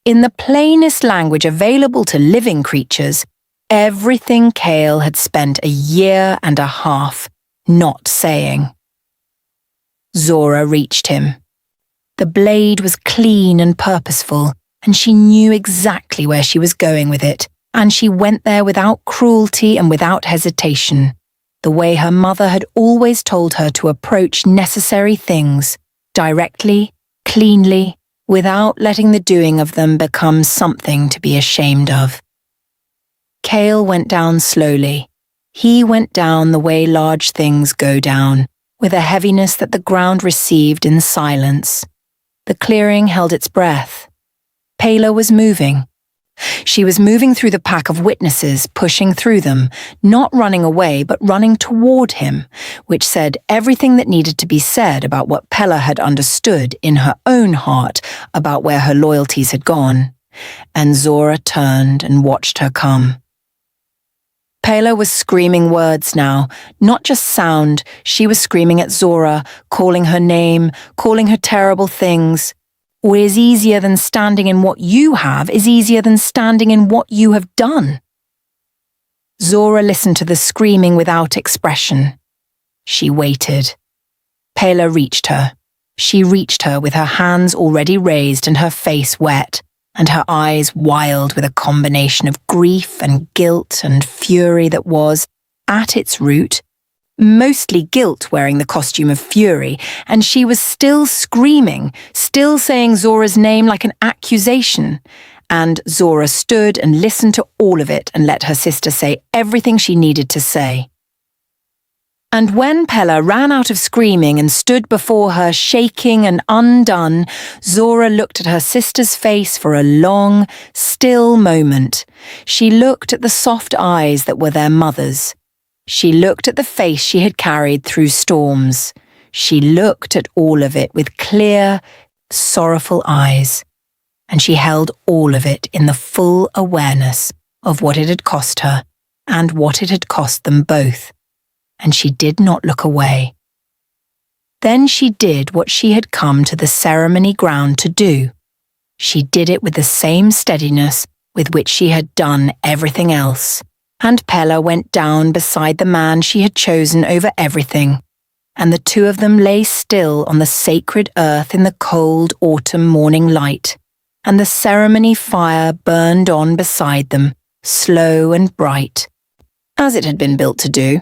in the plainest language available to living creatures, everything Cael had spent a year and a half not saying. Zorah reached him. The blade was clean and purposeful, and she knew exactly where she was going with it. And she went there without cruelty and without hesitation, the way her mother had always told her to approach necessary things, directly, cleanly, without letting the doing of them become something to be ashamed of. Cael went down slowly. He went down the way large things go down, with a heaviness that the ground received in silence. The clearing held its breath. Pela was moving. She was moving through the pack of witnesses, pushing through them, not running away but running toward him, which said everything that needed to be said about what Pela had understood in her own heart about where her loyalties had gone. And Zorah turned and watched her come. Pela was screaming words now, not just sound. She was screaming at Zorah, calling her name, calling her terrible things. Or is easier than standing in what you have is easier than standing in what you have done. Zorah listened to the screaming without expression. She waited. Pela reached her. She reached her with her hands already raised and her face wet, and her eyes wild with a combination of grief and guilt and fury that was, at its root, mostly guilt wearing the costume of fury, and she was still screaming, still saying Zorah's name like an accusation. And Zorah stood and listened to all of it and let her sister say everything she needed to say. And when Pela ran out of screaming and stood before her shaking and undone, Zorah looked at her sister's face for a long, still moment. She looked at the soft eyes that were their mother's. She looked at the face she had carried through storms. She looked at all of it with clear, sorrowful eyes. And she held all of it in the full awareness of what it had cost her and what it had cost them both. And she did not look away. Then she did what she had come to the ceremony ground to do. She did it with the same steadiness with which she had done everything else, and Pela went down beside the man she had chosen over everything, and the two of them lay still on the sacred earth in the cold autumn morning light, and the ceremony fire burned on beside them, slow and bright, as it had been built to do.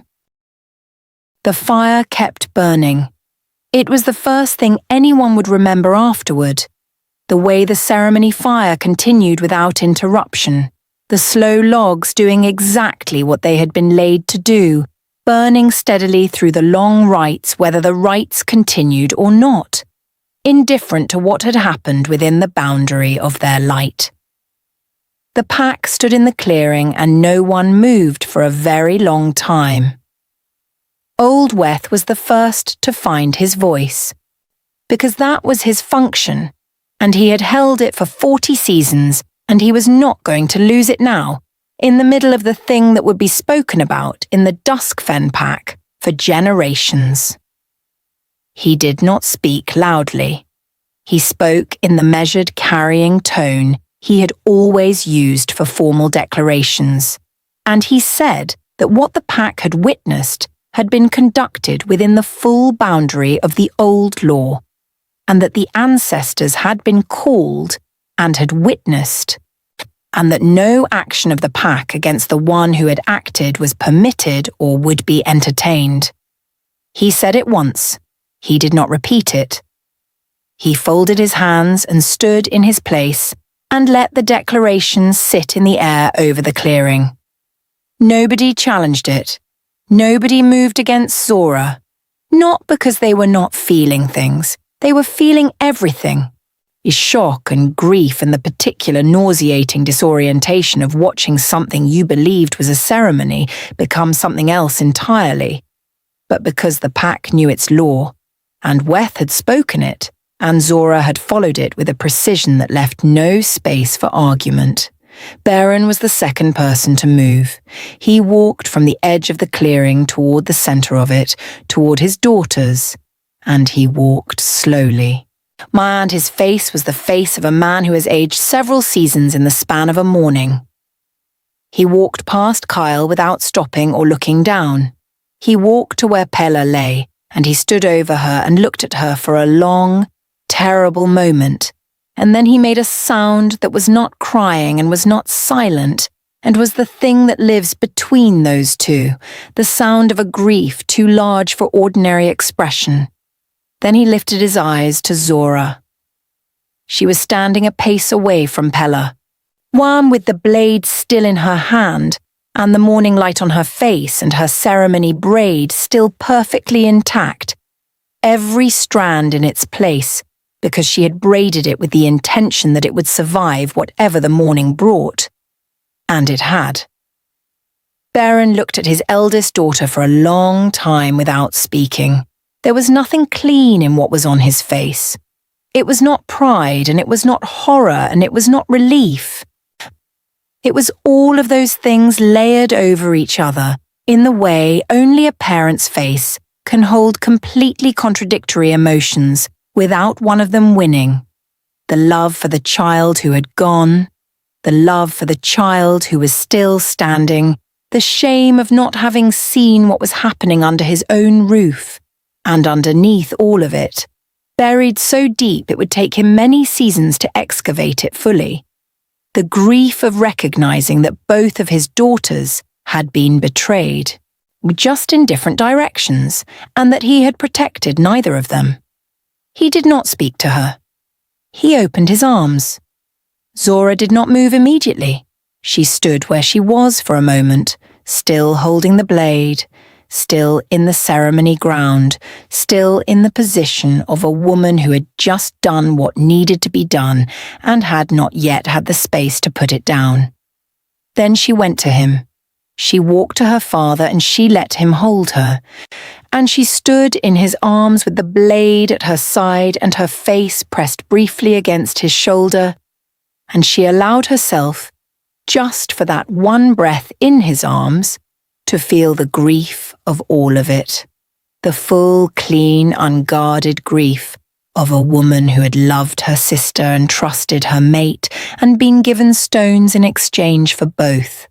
The fire kept burning. It was the first thing anyone would remember afterward. The way the ceremony fire continued without interruption, the slow logs doing exactly what they had been laid to do, burning steadily through the long rites whether the rites continued or not, indifferent to what had happened within the boundary of their light. The pack stood in the clearing and no one moved for a very long time. Old Weth was the first to find his voice, because that was his function, and he had held it for 40 seasons, and he was not going to lose it now, in the middle of the thing that would be spoken about in the Duskfen pack for generations. He did not speak loudly. He spoke in the measured carrying tone he had always used for formal declarations, and he said that what the pack had witnessed had been conducted within the full boundary of the old law, and that the ancestors had been called and had witnessed, and that no action of the pack against the one who had acted was permitted or would be entertained. He said it once. He did not repeat it. He folded his hands and stood in his place and let the declaration sit in the air over the clearing. Nobody challenged it. Nobody moved against Zorah, not because they were not feeling things. They were feeling everything. The shock and grief and the particular nauseating disorientation of watching something you believed was a ceremony become something else entirely. But because the pack knew its law, and Weth had spoken it, and Zorah had followed it with a precision that left no space for argument, Beren was the second person to move. He walked from the edge of the clearing toward the center of it, toward his daughters, and he walked slowly. And his face was the face of a man who has aged several seasons in the span of a morning. He walked past Cael without stopping or looking down. He walked to where Pela lay, and he stood over her and looked at her for a long, terrible moment. And then he made a sound that was not crying and was not silent, and was the thing that lives between those two, the sound of a grief too large for ordinary expression. Then he lifted his eyes to Zorah. She was standing a pace away from Pela, one with the blade still in her hand, and the morning light on her face and her ceremony braid still perfectly intact, every strand in its place, because she had braided it with the intention that it would survive whatever the morning brought. And it had. Beren looked at his eldest daughter for a long time without speaking. There was nothing clean in what was on his face. It was not pride, and it was not horror, and it was not relief. It was all of those things layered over each other in the way only a parent's face can hold completely contradictory emotions without one of them winning. The love for the child who had gone, the love for the child who was still standing, the shame of not having seen what was happening under his own roof, and underneath all of it, buried so deep it would take him many seasons to excavate it fully, the grief of recognizing that both of his daughters had been betrayed, just in different directions, and that he had protected neither of them. He did not speak to her. He opened his arms. Zorah did not move immediately. She stood where she was for a moment, still holding the blade, still in the ceremony ground, still in the position of a woman who had just done what needed to be done and had not yet had the space to put it down. Then she went to him. She walked to her father and she let him hold her. And she stood in his arms with the blade at her side and her face pressed briefly against his shoulder, and she allowed herself, just for that one breath in his arms, to feel the grief of all of it. The full, clean, unguarded grief of a woman who had loved her sister and trusted her mate and been given stones in exchange for both.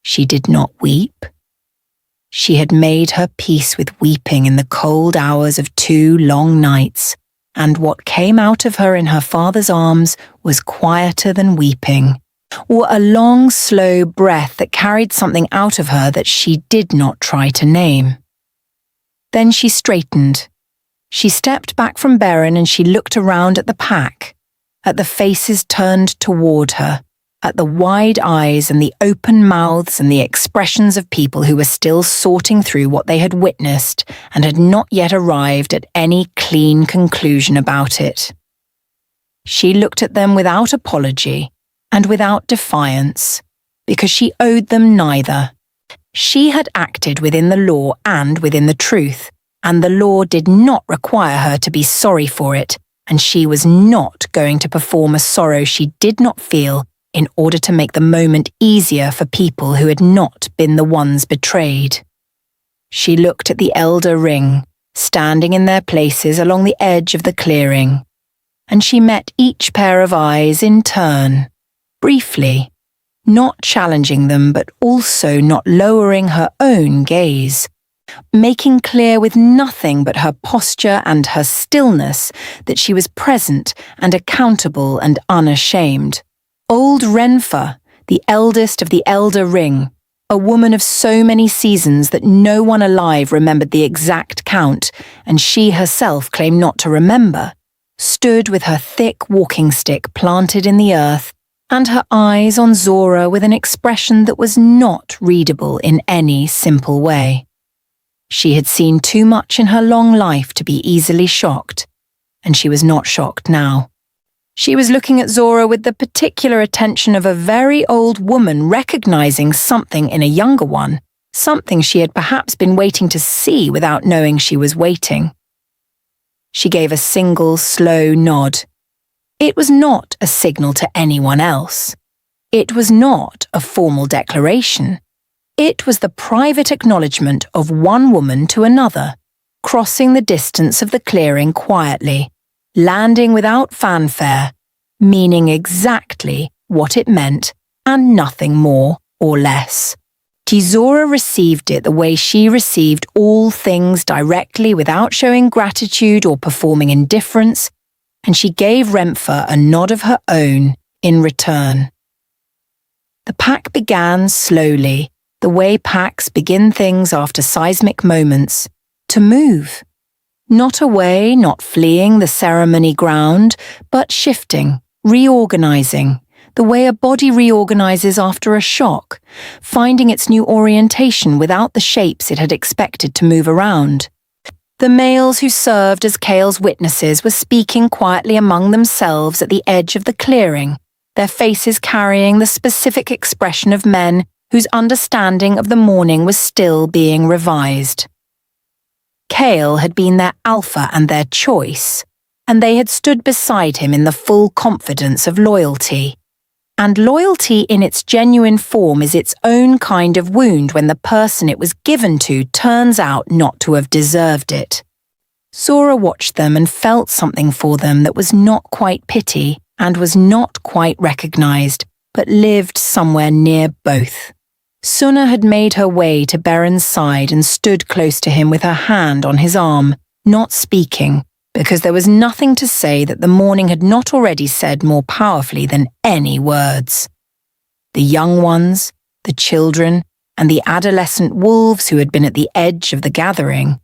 She did not weep. She had made her peace with weeping in the cold hours of 2 long nights, and what came out of her in her father's arms was quieter than weeping, or a long, slow breath that carried something out of her that she did not try to name. Then she straightened. She stepped back from Beren and she looked around at the pack, at the faces turned toward her, at the wide eyes and the open mouths and the expressions of people who were still sorting through what they had witnessed and had not yet arrived at any clean conclusion about it. She looked at them without apology and without defiance, because she owed them neither. She had acted within the law and within the truth, and the law did not require her to be sorry for it, and she was not going to perform a sorrow she did not feel in order to make the moment easier for people who had not been the ones betrayed. She looked at the elder ring, standing in their places along the edge of the clearing, and she met each pair of eyes in turn, briefly, not challenging them but also not lowering her own gaze, making clear with nothing but her posture and her stillness that she was present and accountable and unashamed. Old Renfa, the eldest of the Elder Ring, a woman of so many seasons that no one alive remembered the exact count, and she herself claimed not to remember, stood with her thick walking stick planted in the earth and her eyes on Zorah with an expression that was not readable in any simple way. She had seen too much in her long life to be easily shocked, and she was not shocked now. She was looking at Zorah with the particular attention of a very old woman recognizing something in a younger one, something she had perhaps been waiting to see without knowing she was waiting. She gave a single, slow nod. It was not a signal to anyone else. It was not a formal declaration. It was the private acknowledgement of one woman to another, crossing the distance of the clearing quietly, landing without fanfare, meaning exactly what it meant and nothing more or less. Zorah received it the way she received all things directly without showing gratitude or performing indifference, and she gave Renfa a nod of her own in return. The pack began slowly, the way packs begin things after seismic moments, to move. Not away, not fleeing the ceremony ground, but shifting, reorganizing, the way a body reorganizes after a shock, finding its new orientation without the shapes it had expected to move around. The males who served as Cael's witnesses were speaking quietly among themselves at the edge of the clearing, their faces carrying the specific expression of men whose understanding of the morning was still being revised. Kale had been their alpha and their choice, and they had stood beside him in the full confidence of loyalty. And loyalty in its genuine form is its own kind of wound when the person it was given to turns out not to have deserved it. Zorah watched them and felt something for them that was not quite pity and was not quite recognized, but lived somewhere near both. Sunna had made her way to Beren's side and stood close to him with her hand on his arm, not speaking, because there was nothing to say that the morning had not already said more powerfully than any words. The young ones, the children, and the adolescent wolves who had been at the edge of the gathering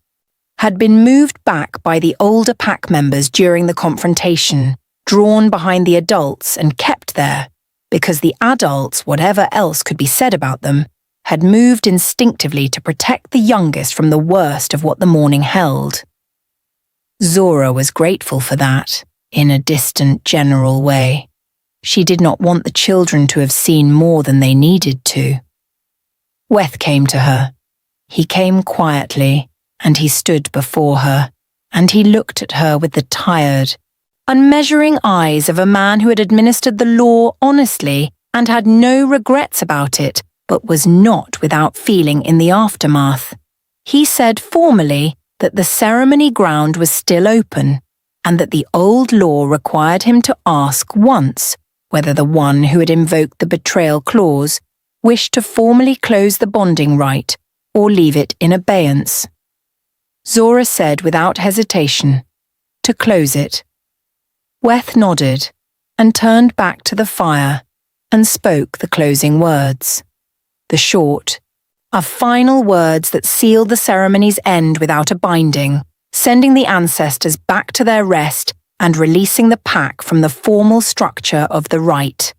had been moved back by the older pack members during the confrontation, drawn behind the adults and kept there, because the adults, whatever else could be said about them, had moved instinctively to protect the youngest from the worst of what the morning held. Zorah was grateful for that, in a distant, general way. She did not want the children to have seen more than they needed to. Weth came to her. He came quietly, and he stood before her, and he looked at her with the tired, unmeasuring eyes of a man who had administered the law honestly and had no regrets about it, but was not without feeling in the aftermath. He said formally that the ceremony ground was still open, and that the old law required him to ask once whether the one who had invoked the betrayal clause wished to formally close the bonding rite or leave it in abeyance. Zorah said without hesitation, to close it. Weth nodded and turned back to the fire and spoke the closing words. The short, final words that sealed the ceremony's end without a binding, sending the ancestors back to their rest and releasing the pack from the formal structure of the rite.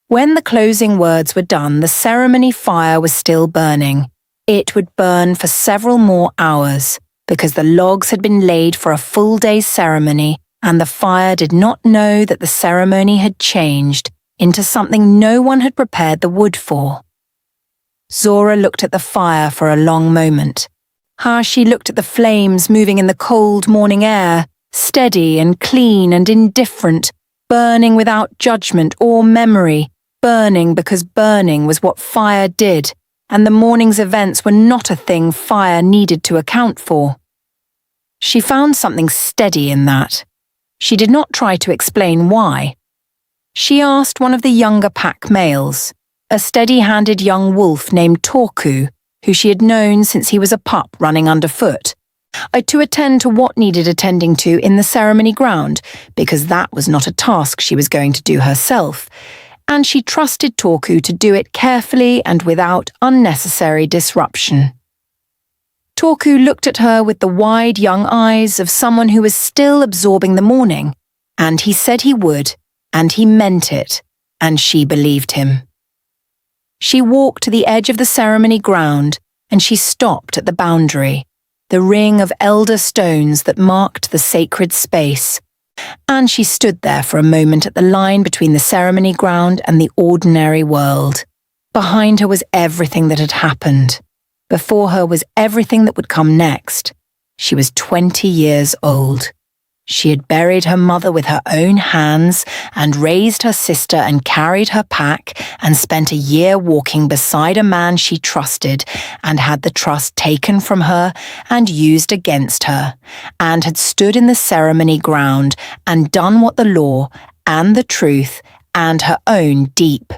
When the closing words were done, the ceremony fire was still burning. It would burn for several more hours, because the logs had been laid for a full day's ceremony, and the fire did not know that the ceremony had changed into something no one had prepared the wood for. Zorah looked at the fire for a long moment. She looked at the flames moving in the cold morning air, steady and clean and indifferent, burning without judgment or memory, burning because burning was what fire did, and the morning's events were not a thing fire needed to account for. She found something steady in that. She did not try to explain why. She asked one of the younger pack males, a steady-handed young wolf named Torku, who she had known since he was a pup running underfoot, to attend to what needed attending to in the ceremony ground, because that was not a task she was going to do herself, and she trusted Torku to do it carefully and without unnecessary disruption. Torku looked at her with the wide young eyes of someone who was still absorbing the morning, and he said he would, and he meant it, and she believed him. She walked to the edge of the ceremony ground, and she stopped at the boundary, the ring of elder stones that marked the sacred space, and she stood there for a moment at the line between the ceremony ground and the ordinary world. Behind her was everything that had happened. Before her was everything that would come next. She was 20 years old. She had buried her mother with her own hands and raised her sister and carried her pack and spent a year walking beside a man she trusted and had the trust taken from her and used against her, and had stood in the ceremony ground and done what the law and the truth and her own deep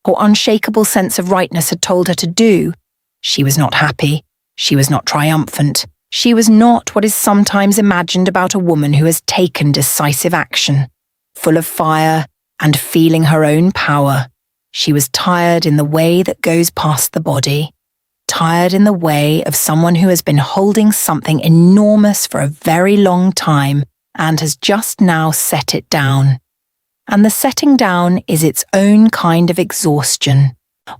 or unshakable sense of rightness had told her to do. She was not happy. She was not triumphant. She was not what is sometimes imagined about a woman who has taken decisive action, full of fire and feeling her own power. She was tired in the way that goes past the body, tired in the way of someone who has been holding something enormous for a very long time and has just now set it down. And the setting down is its own kind of exhaustion.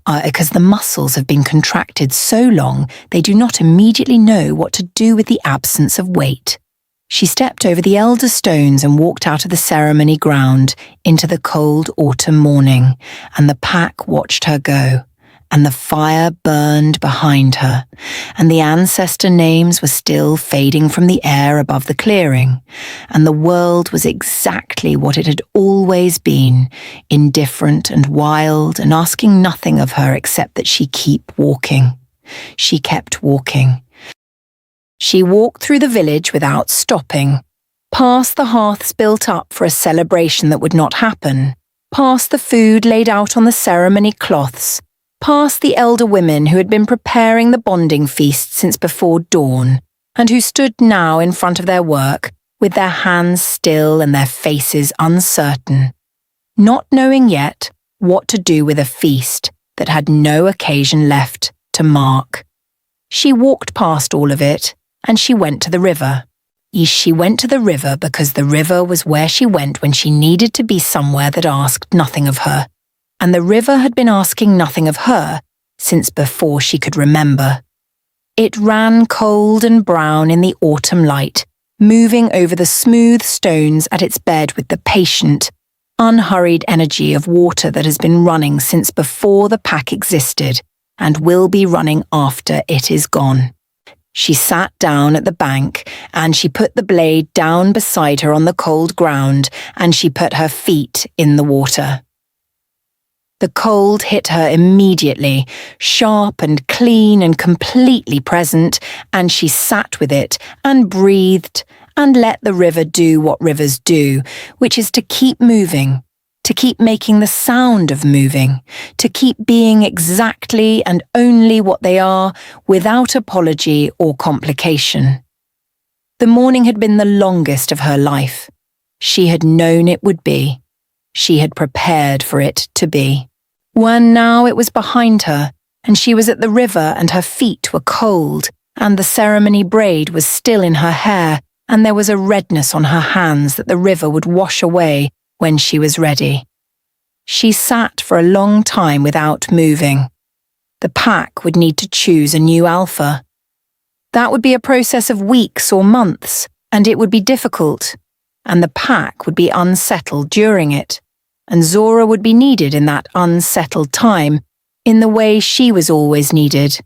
Because the muscles have been contracted so long, they do not immediately know what to do with the absence of weight. She stepped over the elder stones and walked out of the ceremony ground into the cold autumn morning, and the pack watched her go, and the fire burned behind her, and the ancestor names were still fading from the air above the clearing, and the world was exactly what it had always been, indifferent and wild and asking nothing of her except that she keep walking. She kept walking. She walked through the village without stopping, past the hearths built up for a celebration that would not happen, past the food laid out on the ceremony cloths, past the elder women who had been preparing the bonding feast since before dawn, and who stood now in front of their work, with their hands still and their faces uncertain, not knowing yet what to do with a feast that had no occasion left to mark. She walked past all of it, and she went to the river. She went to the river because the river was where she went when she needed to be somewhere that asked nothing of her. And the river had been asking nothing of her since before she could remember. It ran cold and brown in the autumn light, moving over the smooth stones at its bed with the patient, unhurried energy of water that has been running since before the pack existed and will be running after it is gone. She sat down at the bank and she put the blade down beside her on the cold ground and she put her feet in the water. The cold hit her immediately, sharp and clean and completely present, and she sat with it and breathed and let the river do what rivers do, which is to keep moving, to keep making the sound of moving, to keep being exactly and only what they are, without apology or complication. The morning had been the longest of her life. She had known it would be. She had prepared for it to be. When now it was behind her, and she was at the river and her feet were cold, and the ceremony braid was still in her hair, and there was a redness on her hands that the river would wash away when she was ready. She sat for a long time without moving. The pack would need to choose a new alpha. That would be a process of weeks or months, and it would be difficult, and the pack would be unsettled during it, and Zorah would be needed in that unsettled time, in the way she was always needed.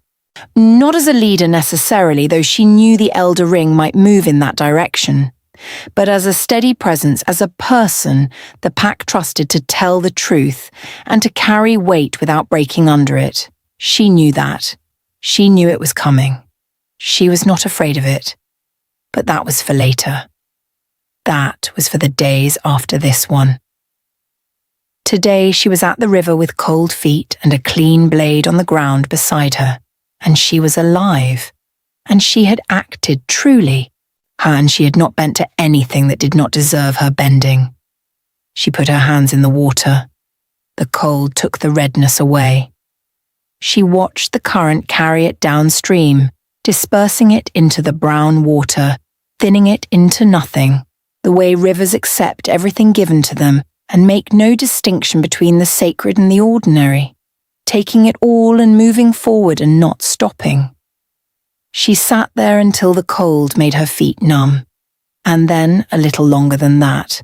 Not as a leader necessarily, though she knew the Elder Ring might move in that direction, but as a steady presence, as a person the pack trusted to tell the truth and to carry weight without breaking under it. She knew that. She knew it was coming. She was not afraid of it. But that was for later. That was for the days after this one. Today she was at the river with cold feet and a clean blade on the ground beside her, and she was alive, and she had acted truly, and she had not bent to anything that did not deserve her bending. She put her hands in the water. The cold took the redness away. She watched the current carry it downstream, dispersing it into the brown water, thinning it into nothing, the way rivers accept everything given to them and make no distinction between the sacred and the ordinary, taking it all and moving forward and not stopping. She sat there until the cold made her feet numb, and then a little longer than that.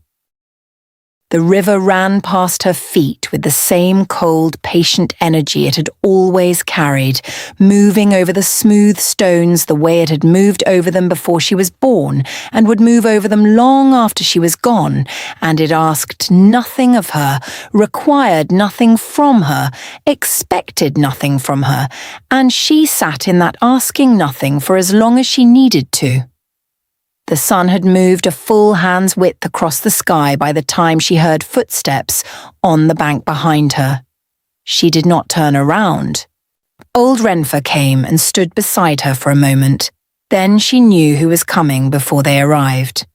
The river ran past her feet with the same cold, patient energy it had always carried, moving over the smooth stones the way it had moved over them before she was born, and would move over them long after she was gone, and it asked nothing of her, required nothing from her, expected nothing from her, and she sat in that asking nothing for as long as she needed to. The sun had moved a full hand's width across the sky by the time she heard footsteps on the bank behind her. She did not turn around. Old Renfer came and stood beside her for a moment. Then she knew who was coming before they arrived.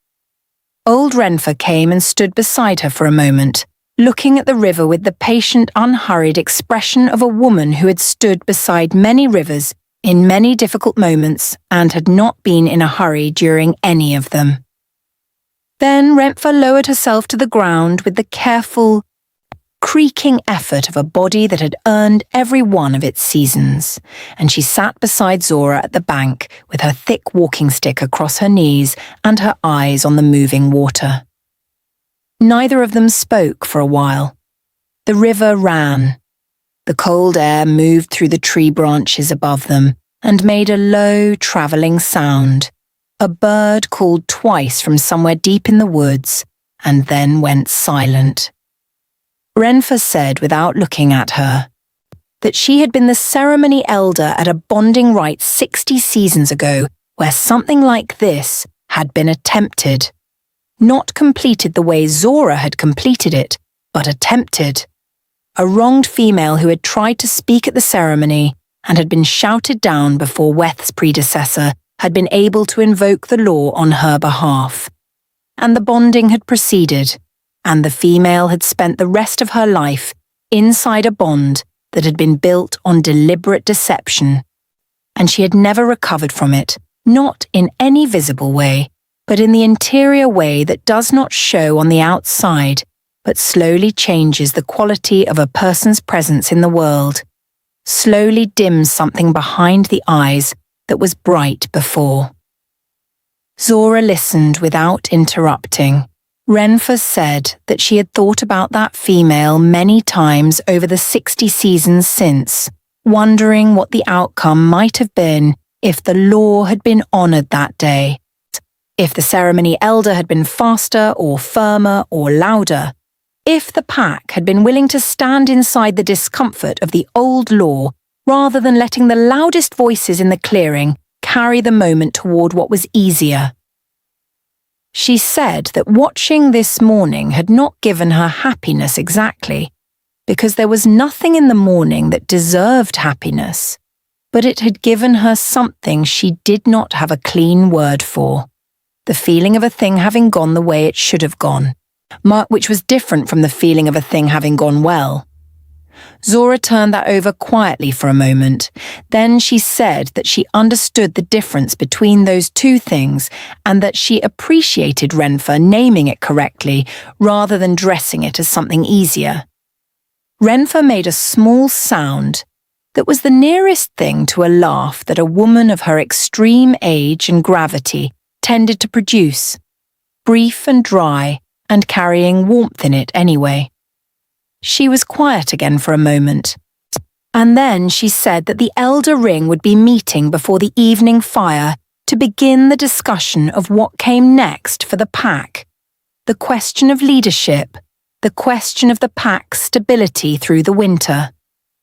Old Renfer came and stood beside her for a moment, looking at the river with the patient, unhurried expression of a woman who had stood beside many rivers in many difficult moments and had not been in a hurry during any of them. Then Renfer lowered herself to the ground with the careful, creaking effort of a body that had earned every one of its seasons, and she sat beside Zorah at the bank with her thick walking stick across her knees and her eyes on the moving water. Neither of them spoke for a while. The river ran. The cold air moved through the tree branches above them and made a low, travelling sound. A bird called twice from somewhere deep in the woods and then went silent. Renfer said, without looking at her, that she had been the ceremony elder at a bonding rite 60 seasons ago where something like this had been attempted. Not completed the way Zorah had completed it, but attempted. A wronged female who had tried to speak at the ceremony and had been shouted down before Weth's predecessor had been able to invoke the law on her behalf. And the bonding had proceeded, and the female had spent the rest of her life inside a bond that had been built on deliberate deception, and she had never recovered from it, not in any visible way, but in the interior way that does not show on the outside, but slowly changes the quality of a person's presence in the world, slowly dims something behind the eyes that was bright before. Zorah listened without interrupting. Renfa said that she had thought about that female many times over the 60 seasons since, wondering what the outcome might have been if the law had been honoured that day, if the ceremony elder had been faster or firmer or louder, if the pack had been willing to stand inside the discomfort of the old law rather than letting the loudest voices in the clearing carry the moment toward what was easier. She said that watching this morning had not given her happiness exactly, because there was nothing in the morning that deserved happiness, but it had given her something she did not have a clean word for, the feeling of a thing having gone the way it should have gone, which was different from the feeling of a thing having gone well. Zorah turned that over quietly for a moment. Then she said that she understood the difference between those two things and that she appreciated Renfa naming it correctly rather than dressing it as something easier. Renfa made a small sound that was the nearest thing to a laugh that a woman of her extreme age and gravity tended to produce, brief and dry and carrying warmth in it anyway. She was quiet again for a moment, and then she said that the elder ring would be meeting before the evening fire to begin the discussion of what came next for the pack, the question of leadership, the question of the pack's stability through the winter,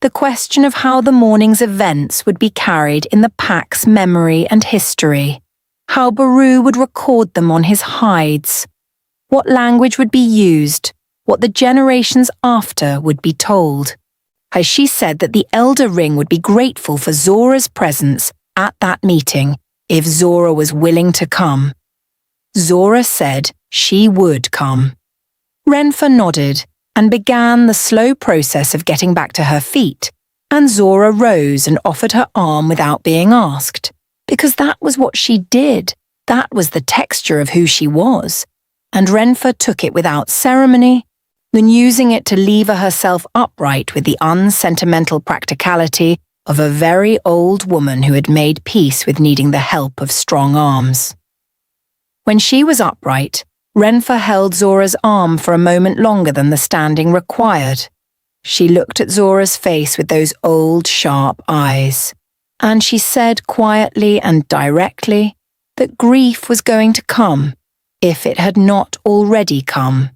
the question of how the morning's events would be carried in the pack's memory and history, how Baru would record them on his hides, what language would be used, what the generations after would be told. As she said that the elder ring would be grateful for Zorah's presence at that meeting if Zorah was willing to come. Zorah said she would come. Renfa nodded and began the slow process of getting back to her feet, and Zorah rose and offered her arm without being asked, because that was what she did, that was the texture of who she was, and Renfa took it without ceremony, then using it to lever herself upright with the unsentimental practicality of a very old woman who had made peace with needing the help of strong arms. When she was upright, Renfa held Zorah's arm for a moment longer than the standing required. She looked at Zorah's face with those old, sharp eyes, and she said quietly and directly that grief was going to come, if it had not already come,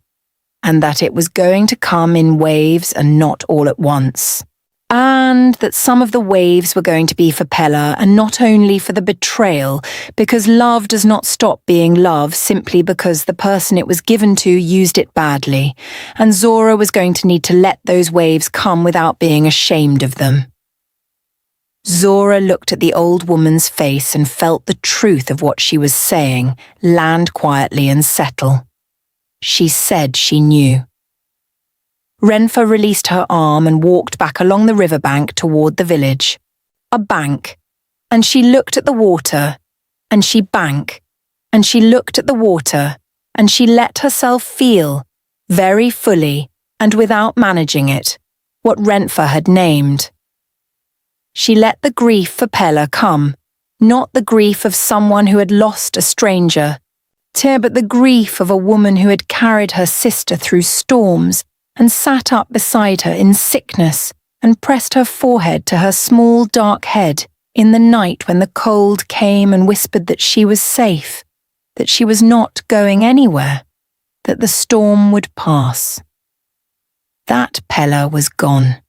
and that it was going to come in waves and not all at once, and that some of the waves were going to be for Pela and not only for the betrayal, because love does not stop being love simply because the person it was given to used it badly, and Zorah was going to need to let those waves come without being ashamed of them. Zorah looked at the old woman's face and felt the truth of what she was saying land quietly and settle. She said she knew. Renfa released her arm and walked back along the riverbank toward the village. A bank. And she looked at the water. And she bank. And she looked at the water. And she let herself feel, very fully and without managing it, what Renfa had named. She let the grief for Pela come, not the grief of someone who had lost a stranger, but the grief of a woman who had carried her sister through storms and sat up beside her in sickness and pressed her forehead to her small dark head in the night when the cold came and whispered that she was safe, that she was not going anywhere, that the storm would pass. That Pela was gone.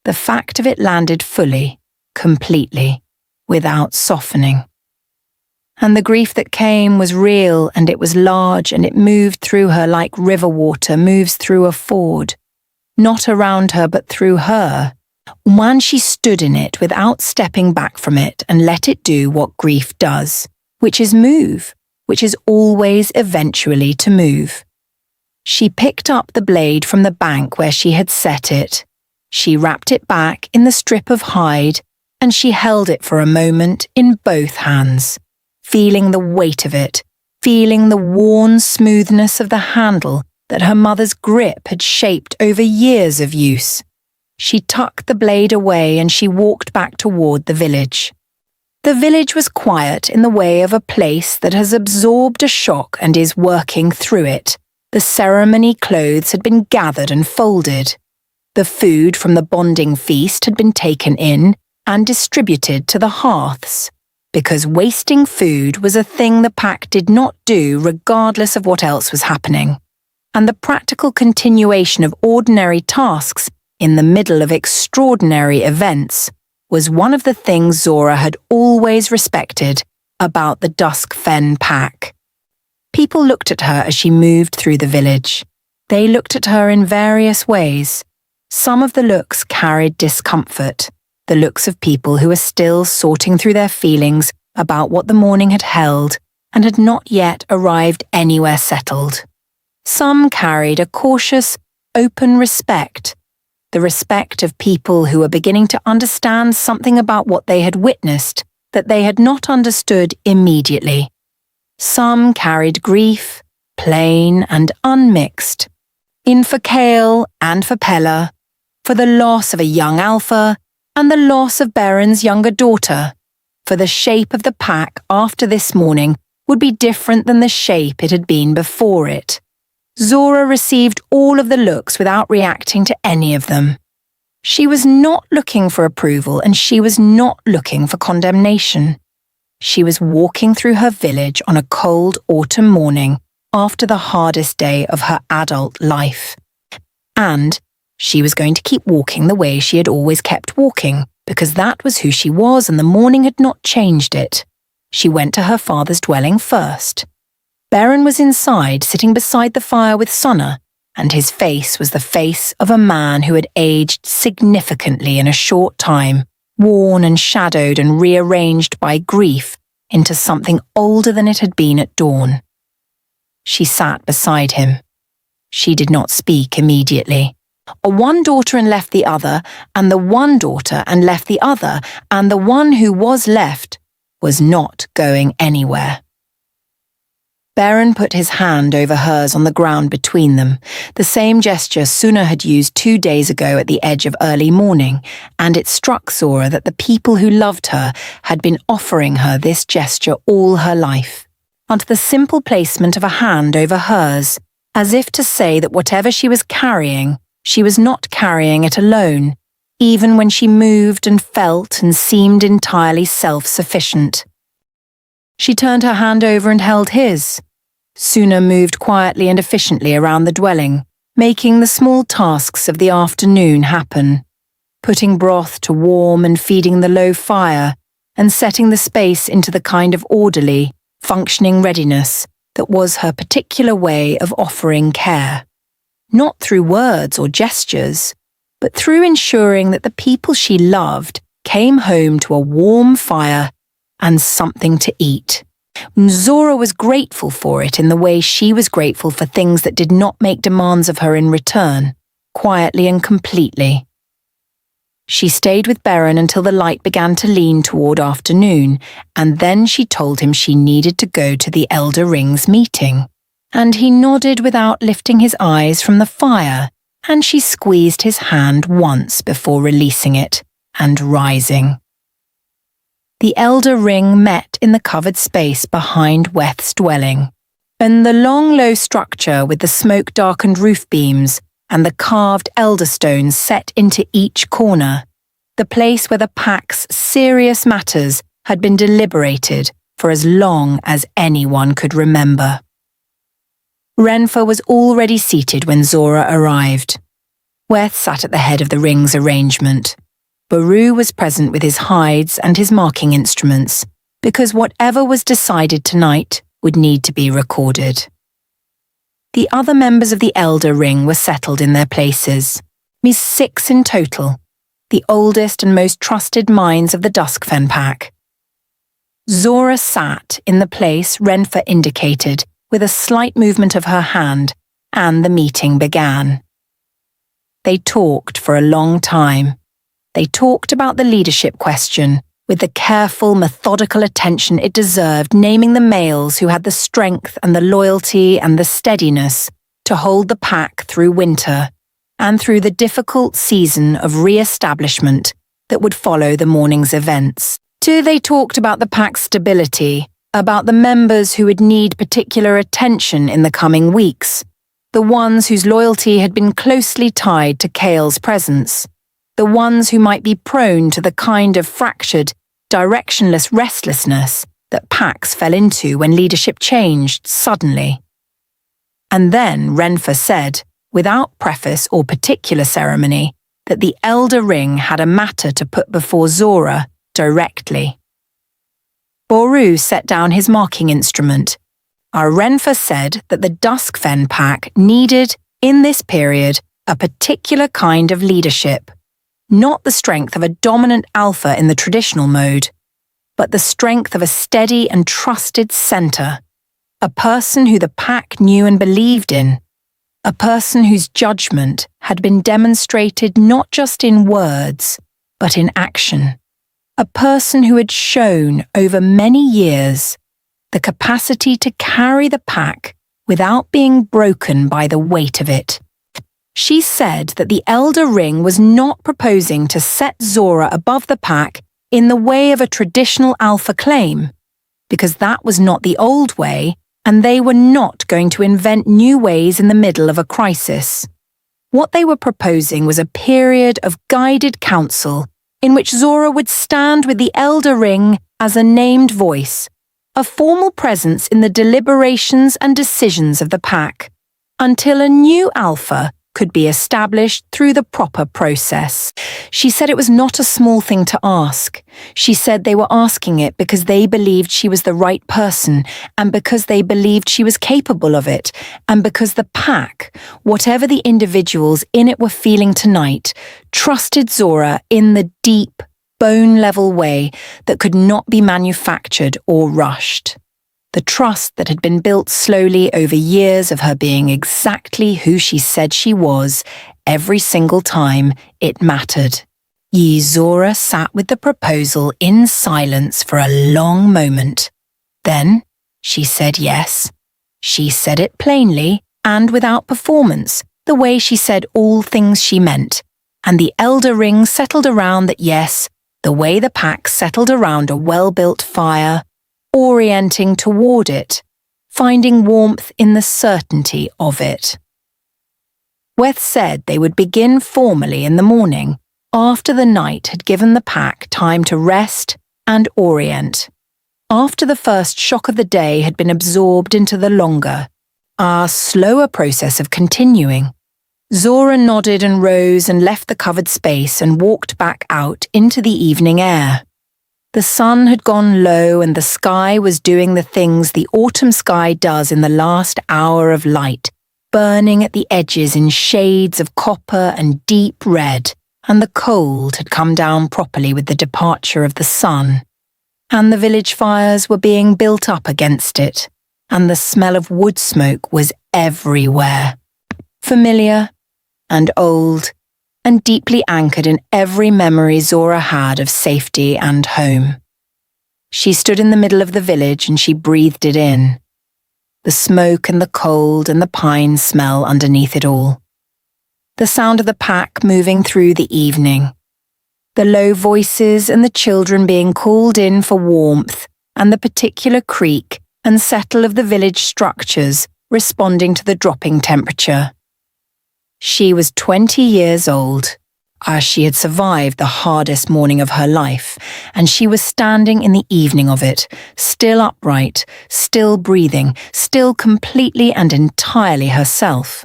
The fact of it landed fully, completely, without softening. And the grief that came was real, and it was large, and it moved through her like river water moves through a ford, not around her but through her, when she stood in it without stepping back from it and let it do what grief does, which is move, which is always eventually to move. She picked up the blade from the bank where she had set it. She wrapped it back in the strip of hide, and she held it for a moment in both hands, feeling the weight of it, feeling the worn smoothness of the handle that her mother's grip had shaped over years of use. She tucked the blade away and she walked back toward the village. The village was quiet in the way of a place that has absorbed a shock and is working through it. The ceremony clothes had been gathered and folded. The food from the bonding feast had been taken in and distributed to the hearths, because wasting food was a thing the pack did not do regardless of what else was happening. And the practical continuation of ordinary tasks in the middle of extraordinary events was one of the things Zorah had always respected about the Duskfen pack. People looked at her as she moved through the village. They looked at her in various ways. Some of the looks carried discomfort, the looks of people who were still sorting through their feelings about what the morning had held and had not yet arrived anywhere settled. Some carried a cautious, open respect, the respect of people who were beginning to understand something about what they had witnessed that they had not understood immediately. Some carried grief, plain and unmixed, in for Cael and for Pela, for the loss of a young alpha and the loss of Beren's younger daughter, for the shape of the pack after this morning would be different than the shape it had been before it. Zorah received all of the looks without reacting to any of them. She was not looking for approval and she was not looking for condemnation. She was walking through her village on a cold autumn morning after the hardest day of her adult life. And she was going to keep walking the way she had always kept walking, because that was who she was and the morning had not changed it. She went to her father's dwelling first. Beren was inside, sitting beside the fire with Sona, and his face was the face of a man who had aged significantly in a short time, worn and shadowed and rearranged by grief into something older than it had been at dawn. She sat beside him. She did not speak immediately. One daughter and left the other, and the one daughter and left the other, and the one who was left was not going anywhere. Beren put his hand over hers on the ground between them, the same gesture Suna had used 2 days ago at the edge of early morning, and it struck Zorah that the people who loved her had been offering her this gesture all her life, under the simple placement of a hand over hers, as if to say that whatever she was carrying, she was not carrying it alone, even when she moved and felt and seemed entirely self-sufficient. She turned her hand over and held his. Suna moved quietly and efficiently around the dwelling, making the small tasks of the afternoon happen, putting broth to warm and feeding the low fire, and setting the space into the kind of orderly, functioning readiness that was her particular way of offering care. Not through words or gestures, but through ensuring that the people she loved came home to a warm fire and something to eat. Zorah was grateful for it in the way she was grateful for things that did not make demands of her in return, quietly and completely. She stayed with Beren until the light began to lean toward afternoon, and then she told him she needed to go to the Elder Ring's meeting. And he nodded without lifting his eyes from the fire, and she squeezed his hand once before releasing it and rising. The Elder Ring met in the covered space behind Weth's dwelling, and the long low structure with the smoke-darkened roof beams and the carved elder stones set into each corner, the place where the pack's serious matters had been deliberated for as long as anyone could remember. Renfa was already seated when Zorah arrived. Weth sat at the head of the ring's arrangement. Baru was present with his hides and his marking instruments, because whatever was decided tonight would need to be recorded. The other members of the Elder Ring were settled in their places, 6 in total, the oldest and most trusted minds of the Duskfen pack. Zorah sat in the place Renfa indicated with a slight movement of her hand, and the meeting began. They talked for a long time. They talked about the leadership question, with the careful, methodical attention it deserved, naming the males who had the strength and the loyalty and the steadiness to hold the pack through winter, and through the difficult season of re-establishment that would follow the morning's events. Two, they talked about the pack's stability, about the members who would need particular attention in the coming weeks, the ones whose loyalty had been closely tied to Cael's presence, the ones who might be prone to the kind of fractured, directionless restlessness that packs fell into when leadership changed suddenly. And then Renfa said, without preface or particular ceremony, that the Elder Ring had a matter to put before Zorah directly. Boru set down his marking instrument. Our Renfa said that the Duskfen pack needed, in this period, a particular kind of leadership, not the strength of a dominant alpha in the traditional mode, but the strength of a steady and trusted center, a person who the pack knew and believed in, a person whose judgment had been demonstrated not just in words, but in action, a person who had shown over many years the capacity to carry the pack without being broken by the weight of it. She said that the Elder Ring was not proposing to set Zorah above the pack in the way of a traditional alpha claim, because that was not the old way, and they were not going to invent new ways in the middle of a crisis. What they were proposing was a period of guided counsel in which Zorah would stand with the Elder Ring as a named voice, a formal presence in the deliberations and decisions of the pack, until a new alpha could be established through the proper process. She said it was not a small thing to ask. She said they were asking it because they believed she was the right person, and because they believed she was capable of it, and because the pack, whatever the individuals in it were feeling tonight, trusted Zorah in the deep, bone-level way that could not be manufactured or rushed. The trust that had been built slowly over years of her being exactly who she said she was, every single time it mattered. Zorah sat with the proposal in silence for a long moment. Then she said yes. She said it plainly and without performance, the way she said all things she meant, and the Elder Ring settled around that yes, the way the pack settled around a well-built fire, orienting toward it, finding warmth in the certainty of it. Weth said they would begin formally in the morning, after the night had given the pack time to rest and orient, after the first shock of the day had been absorbed into the longer, slower process of continuing. Zorah nodded and rose and left the covered space and walked back out into the evening air. The sun had gone low and the sky was doing the things the autumn sky does in the last hour of light, burning at the edges in shades of copper and deep red, and the cold had come down properly with the departure of the sun, and the village fires were being built up against it, and the smell of wood smoke was everywhere, familiar and old, and deeply anchored in every memory Zorah had of safety and home. She stood in the middle of the village and she breathed it in, the smoke and the cold and the pine smell underneath it all. The sound of the pack moving through the evening, the low voices and the children being called in for warmth, and the particular creak and settle of the village structures responding to the dropping temperature. She was 20 years old, as she had survived the hardest morning of her life, and she was standing in the evening of it, still upright, still breathing, still completely and entirely herself.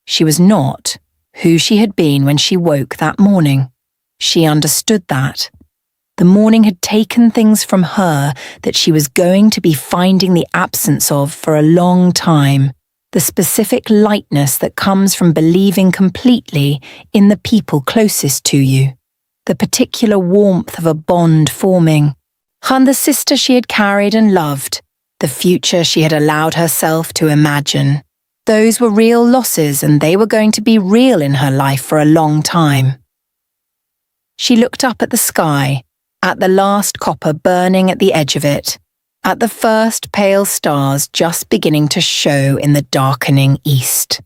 She was not who she had been when she woke that morning. She understood that. The morning had taken things from her that she was going to be finding the absence of for a long time. The specific lightness that comes from believing completely in the people closest to you, the particular warmth of a bond forming, and the sister she had carried and loved, the future she had allowed herself to imagine. Those were real losses, and they were going to be real in her life for a long time. She looked up at the sky, at the last copper burning at the edge of it, at the first pale stars just beginning to show in the darkening east.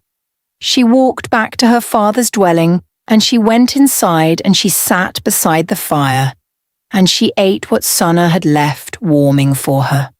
She walked back to her father's dwelling, and she went inside and she sat beside the fire, and she ate what Sana had left warming for her.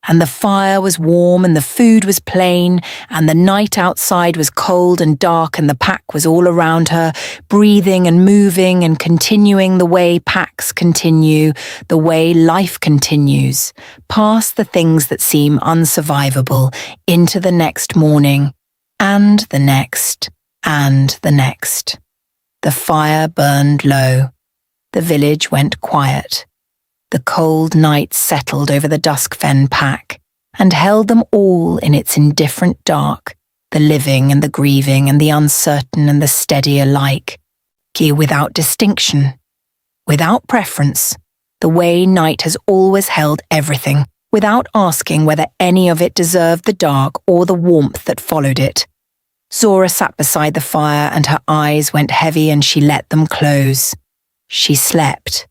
And the fire was warm and the food was plain, and the night outside was cold and dark, and the pack was all around her, breathing and moving and continuing the way packs continue, the way life continues, past the things that seem unsurvivable, into the next morning, and the next, and the next. The fire burned low. The village went quiet. The cold night settled over the Duskfen pack and held them all in its indifferent dark, the living and the grieving and the uncertain and the steady alike, without distinction, without preference, the way night has always held everything, without asking whether any of it deserved the dark or the warmth that followed it. Zorah sat beside the fire and her eyes went heavy and she let them close. She slept.